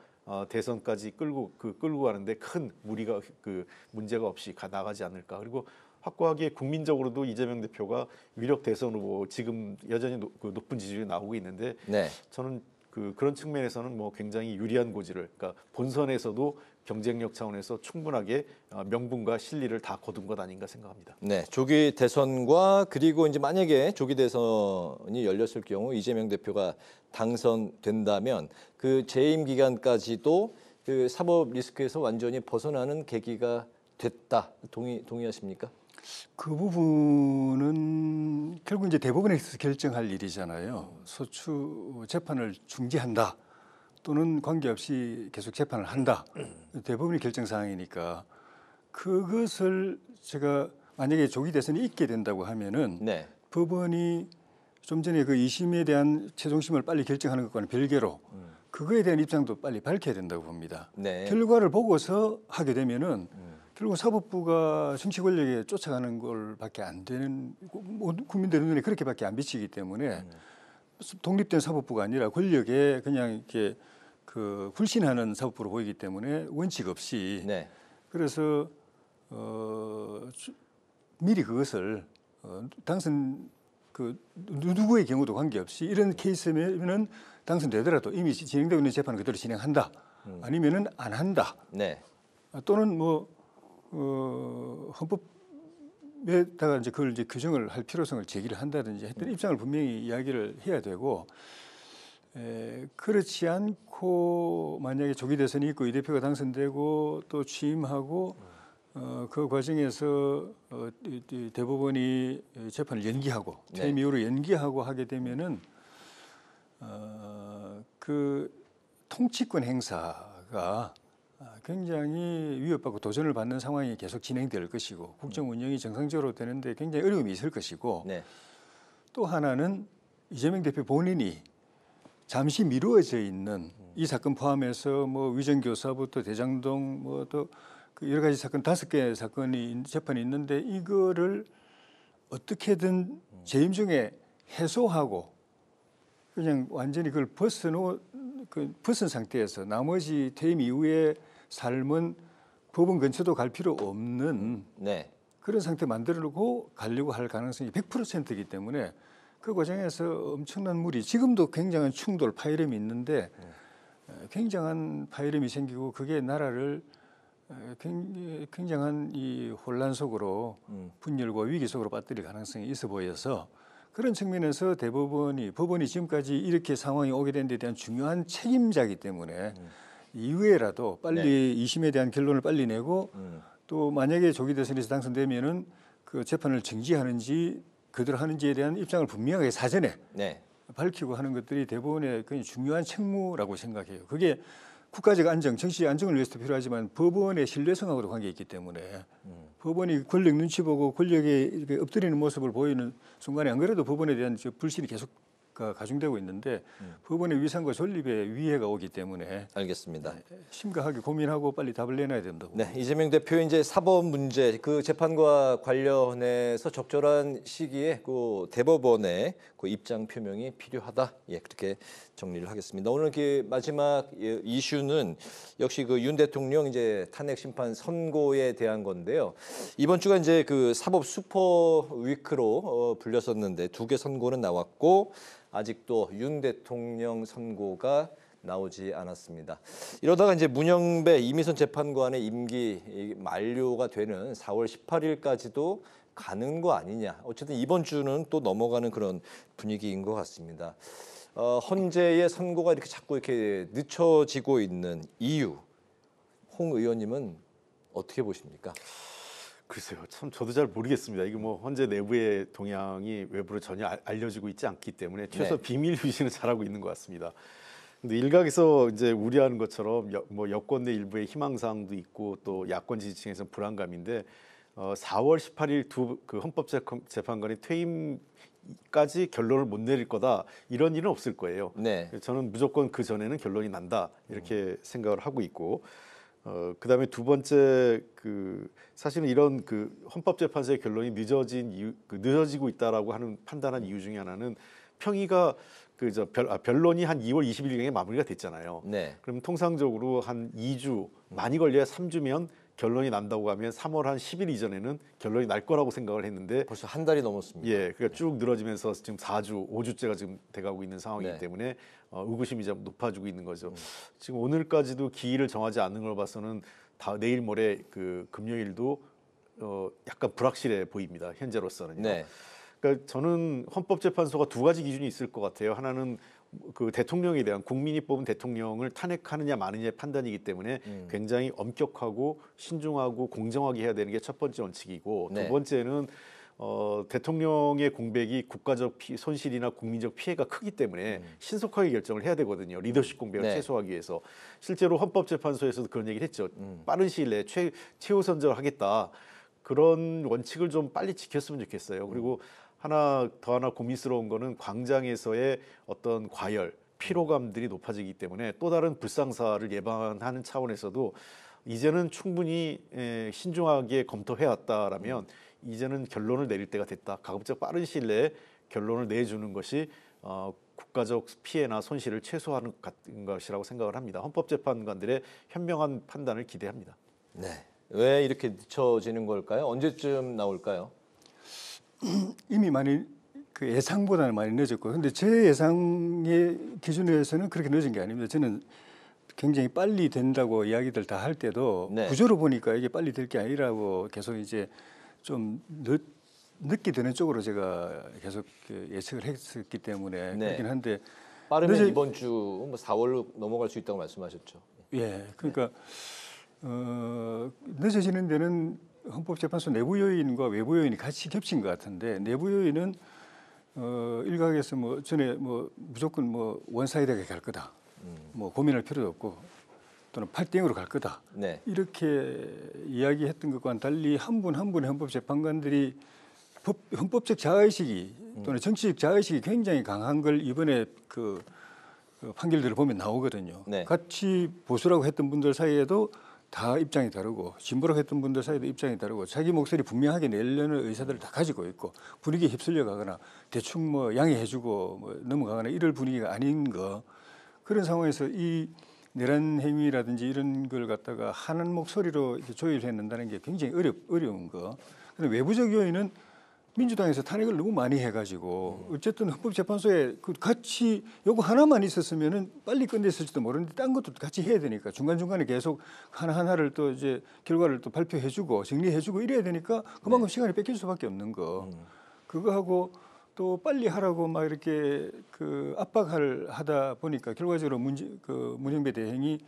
대선까지 끌고 가는데 큰 문제가 없이 나가지 않을까. 그리고 확고하게 국민적으로도 이재명 대표가 위력 대선 후보 지금 여전히 높은 지지율이 나오고 있는데 네. 저는 그런 측면에서는 뭐 굉장히 유리한 고지를, 그러니까 본선에서도 경쟁력 차원에서 충분하게 명분과 실리를 다 거둔 것 아닌가 생각합니다. 네, 조기 대선과 그리고 이제 만약에 조기 대선이 열렸을 경우 이재명 대표가 당선된다면 그 재임 기간까지도 그 사법 리스크에서 완전히 벗어나는 계기가 됐다. 동의하십니까? 그 부분은 결국 이제 대법원에서 결정할 일이잖아요. 소추 재판을 중지한다 또는 관계없이 계속 재판을 한다. 대법원이 결정 사항이니까 그것을 제가 만약에 조기 대선이 있게 된다고 하면은 네. 법원이 좀 전에 그 2심에 대한 최종심을 빨리 결정하는 것과는 별개로 그거에 대한 입장도 빨리 밝혀야 된다고 봅니다. 네. 결과를 보고서 하게 되면은 결국 사법부가 정치 권력에 쫓아가는 걸밖에 안 되는, 국민들 눈에 그렇게밖에 안 비치기 때문에 독립된 사법부가 아니라 권력에 그냥 이렇게 그 불신하는 사법부로 보이기 때문에 원칙 없이 그래서 미리 그것을 당선 그 누구의 경우도 관계없이 이런 케이스면은 당선되더라도 이미 진행되고 있는 재판을 그대로 진행한다. 아니면은 안 한다. 또는 뭐 헌법에다가 이제 그걸 이제 규정을 할 필요성을 제기를 한다든지 했던 입장을 분명히 이야기를 해야 되고 그렇지 않고 만약에 조기 대선이 있고 이 대표가 당선되고 또 취임하고 그 과정에서 대법원이 재판을 연기하고 퇴임 이후로 연기하고 하게 되면은 그 통치권 행사가 굉장히 위협받고 도전을 받는 상황이 계속 진행될 것이고 국정 운영이 정상적으로 되는데 굉장히 어려움이 있을 것이고 또 하나는 이재명 대표 본인이 잠시 미루어져 있는 이 사건 포함해서 뭐 위정교사부터 대장동 뭐 또 여러 가지 사건 5개 사건이 재판이 있는데 이거를 어떻게든 재임 중에 해소하고 그냥 완전히 그걸 벗은 상태에서 나머지 퇴임 이후의 삶은 법원 근처도 갈 필요 없는 그런 상태 만들고 가려고 할 가능성이 100%이기 때문에 그 과정에서 엄청난 무리, 지금도 굉장한 충돌, 파열음이 있는데 굉장한 파열음이 생기고 그게 나라를 굉장한 이 혼란 속으로 분열과 위기 속으로 빠뜨릴 가능성이 있어 보여서 그런 측면에서 법원이 지금까지 이렇게 상황이 오게 된 데 대한 중요한 책임자이기 때문에 이후에라도 빨리 2심에 대한 결론을 빨리 내고 또 만약에 조기 대선에서 당선되면은 그 재판을 정지하는지 그대로 하는지에 대한 입장을 분명하게 사전에 밝히고 하는 것들이 대법원의 굉장히 중요한 책무라고 생각해요. 그게 국가적 안정, 정치 안정을 위해서도 필요하지만 법원의 신뢰성하고도 관계가 있기 때문에 법원이 권력 눈치 보고 권력에 이렇게 엎드리는 모습을 보이는 순간에 안 그래도 법원에 대한 불신이 계속 가중되고 있는데 법원의 위상과 존립에 위해가 오기 때문에 알겠습니다. 심각하게 고민하고 빨리 답을 내놔야 된다고. 이재명 대표의 이제 사법 문제 그 재판과 관련해서 적절한 시기에 그 대법원의 그 입장 표명이 필요하다. 그렇게 정리를 하겠습니다. 오늘 그 마지막 이슈는 역시 그 윤 대통령 이제 탄핵 심판 선고에 대한 건데요. 이번 주가 이제 그 사법 슈퍼 위크로 불렸었는데 2개 선고는 나왔고 아직도 윤 대통령 선고가 나오지 않았습니다. 이러다가 이제 문영배 이미선 재판관의 임기 만료가 되는 4월 18일까지도 가는 거 아니냐. 어쨌든 이번 주는 또 넘어가는 그런 분위기인 것 같습니다. 헌재의 선고가 이렇게 자꾸 이렇게 늦춰지고 있는 이유, 홍 의원님은 어떻게 보십니까? 글쎄요, 참 저도 잘 모르겠습니다. 이게 뭐 헌재 내부의 동향이 외부로 전혀 알려지고 있지 않기 때문에 최소 비밀 유지는 잘하고 있는 것 같습니다. 근데 일각에서 이제 우려하는 것처럼 뭐 여권 내 일부의 희망사항도 있고 또 야권 지지층에서 불안감인데 4월 18일 그 헌법재판관의 퇴임까지 결론을 못 내릴 거다 이런 일은 없을 거예요. 저는 무조건 그 전에는 결론이 난다 이렇게 생각을 하고 있고. 그다음에 두 번째 사실은 이런 그 헌법재판소의 결론이 늦어지고 있다라고 하는 판단한 이유 중에 하나는 평의가 변론이 한 2월 20일경에 마무리가 됐잖아요. 그럼 통상적으로 한 2주 많이 걸려야 3주면 결론이 난다고 하면 3월 한 10일 이전에는 결론이 날 거라고 생각을 했는데 벌써 한 달이 넘었습니다. 그러니까 쭉 늘어지면서 지금 4주, 5주째가 지금 돼가고 있는 상황이기 때문에 의구심이 좀 높아지고 있는 거죠. 지금 오늘까지도 기일을 정하지 않는 걸 봐서는 내일 모레 그 금요일도 약간 불확실해 보입니다. 현재로서는요. 그러니까 저는 헌법재판소가 두 가지 기준이 있을 것 같아요. 하나는 그 대통령에 대한 국민이 뽑은 대통령을 탄핵하느냐 마느냐의 판단이기 때문에 굉장히 엄격하고 신중하고 공정하게 해야 되는 게 첫 번째 원칙이고 두 번째는 대통령의 공백이 국가적 손실이나 국민적 피해가 크기 때문에 신속하게 결정을 해야 되거든요. 리더십 공백을 최소화하기 위해서. 실제로 헌법재판소에서도 그런 얘기를 했죠. 빠른 시일 내에 최우선적으로 하겠다. 그런 원칙을 좀 빨리 지켰으면 좋겠어요. 그리고 하나 고민스러운 거는 광장에서의 어떤 과열, 피로감들이 높아지기 때문에 또 다른 불상사를 예방하는 차원에서도 이제는 충분히 신중하게 검토해왔다라면 이제는 결론을 내릴 때가 됐다. 가급적 빠른 시일 내에 결론을 내주는 것이 국가적 피해나 손실을 최소화하는 것이라고 생각을 합니다. 헌법재판관들의 현명한 판단을 기대합니다. 네. 왜 이렇게 늦춰지는 걸까요? 언제쯤 나올까요? 이미 많이 그 예상보다는 많이 늦었고, 근데 제 예상의 기준에서는 그렇게 늦은 게 아닙니다. 저는 굉장히 빨리 된다고 이야기들 다 할 때도 네. 구조로 보니까 이게 빨리 될 게 아니라고 계속 이제 좀 늦게 되는 쪽으로 제가 계속 예측을 했었기 때문에 네. 그렇긴 한데 빠르면 이번 주 뭐 4월로 넘어갈 수 있다고 말씀하셨죠. 예, 그러니까 늦어지는 데는 헌법재판소 내부 요인과 외부 요인이 같이 겹친 것 같은데 내부 요인은 일각에서 뭐 전에 뭐 무조건 뭐 원사이드하게 갈 거다, 뭐 고민할 필요도 없고 또는 8대0으로 갈 거다 네. 이렇게 이야기했던 것과는 달리 한 분 한 분의 헌법재판관들이 헌법적 자의식이 또는 정치적 자의식이 굉장히 강한 걸 이번에 그 판결들을 보면 나오거든요. 네. 같이 보수라고 했던 분들 사이에도 다 입장이 다르고 진보라고 했던 분들 사이에도 입장이 다르고 자기 목소리 분명하게 내려는 의사들을 다 가지고 있고 분위기에 휩쓸려 가거나 대충 뭐 양해해주고 뭐 넘어가거나 이럴 분위기가 아닌 거 그런 상황에서 이 내란 행위라든지 이런 걸 갖다가 하는 목소리로 이렇게 조율해 낸다는 게 굉장히 어려운 거. 근데 외부적 요인은 민주당에서 탄핵을 너무 많이 해가지고 어쨌든 헌법재판소에 그 같이 요거 하나만 있었으면은 빨리 끝냈을지도 모르는데 딴 것도 같이 해야 되니까 중간중간에 계속 하나하나를 또 이제 결과를 또 발표해주고 정리해주고 이래야 되니까 그만큼 시간이 뺏길 수밖에 없는 거. 그거 하고 또 빨리 하라고 막 이렇게 그 압박을 하다 보니까 결과적으로 문영배 대행이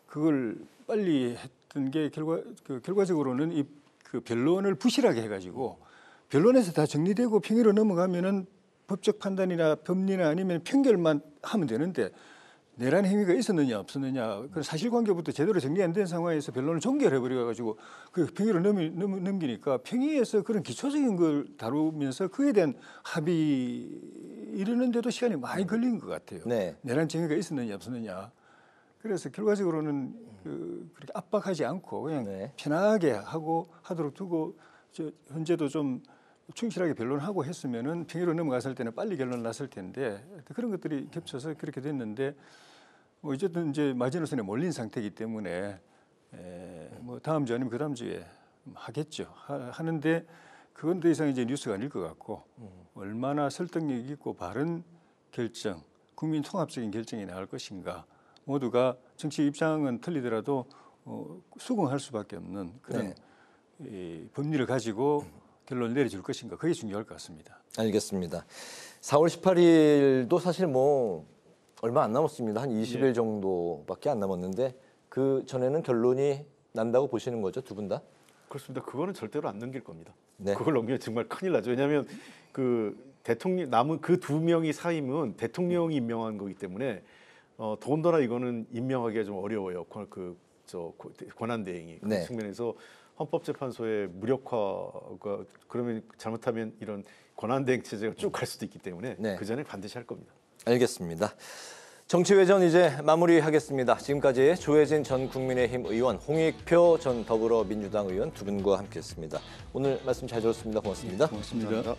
그걸 빨리 했던 게 결과적으로는 이 그 변론을 부실하게 해가지고. 변론에서 다 정리되고 평의로 넘어가면은 법적 판단이나 법리나 아니면 판결만 하면 되는데 내란 행위가 있었느냐 없었느냐 그 사실관계부터 제대로 정리 안 된 상황에서 변론을 종결해 버려 가지고 그 평의로 넘기니까 평의에서 그런 기초적인 걸 다루면서 그에 대한 합의 이러는데도 시간이 많이 걸린 것 같아요. 네. 내란 행위가 있었느냐 없었느냐. 그래서 결과적으로는 그렇게 압박하지 않고 그냥 편하게 하도록 두고 현재도 좀 충실하게 변론하고 했으면은 평의로 넘어갔을 때는 빨리 결론 났을 텐데 그런 것들이 겹쳐서 그렇게 됐는데 뭐 어쨌든 이제 마지노선에 몰린 상태이기 때문에 뭐 다음 주 아니면 그 다음 주에 하겠죠. 하는데 그건 더 이상 이제 뉴스가 아닐 것 같고 얼마나 설득력 있고 바른 결정, 국민 통합적인 결정이 나올 것인가 모두가 정치 입장은 틀리더라도 수긍할 수밖에 없는 그런 이 법리를 가지고 결론을 내려줄 것인가 그게 중요할 것 같습니다. 알겠습니다. 4월 18일도 사실 뭐 얼마 안 남았습니다. 한 20일 정도밖에 안 남았는데 그 전에는 결론이 난다고 보시는 거죠, 두 분 다? 그렇습니다. 그거는 절대로 안 넘길 겁니다. 네. 그걸 넘기면 정말 큰일 나죠. 왜냐하면 그 대통령 남은 그 두 명이 사임은 대통령이 임명한 거기 때문에 더군다나 이거는 임명하기가 좀 어려워요. 권한대행이 네. 그 측면에서. 헌법재판소의 무력화가 그러면 잘못하면 이런 권한대행 체제가 쭉 갈 수도 있기 때문에 그 전에 반드시 할 겁니다. 알겠습니다. 정치외전 이제 마무리하겠습니다. 지금까지 조혜진 전 국민의힘 의원, 홍익표 전 더불어민주당 의원 두 분과 함께했습니다. 오늘 말씀 잘 들었습니다. 고맙습니다. 고맙습니다.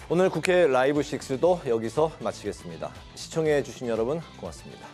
오늘 국회 라이브 6도 여기서 마치겠습니다. 시청해 주신 여러분 고맙습니다.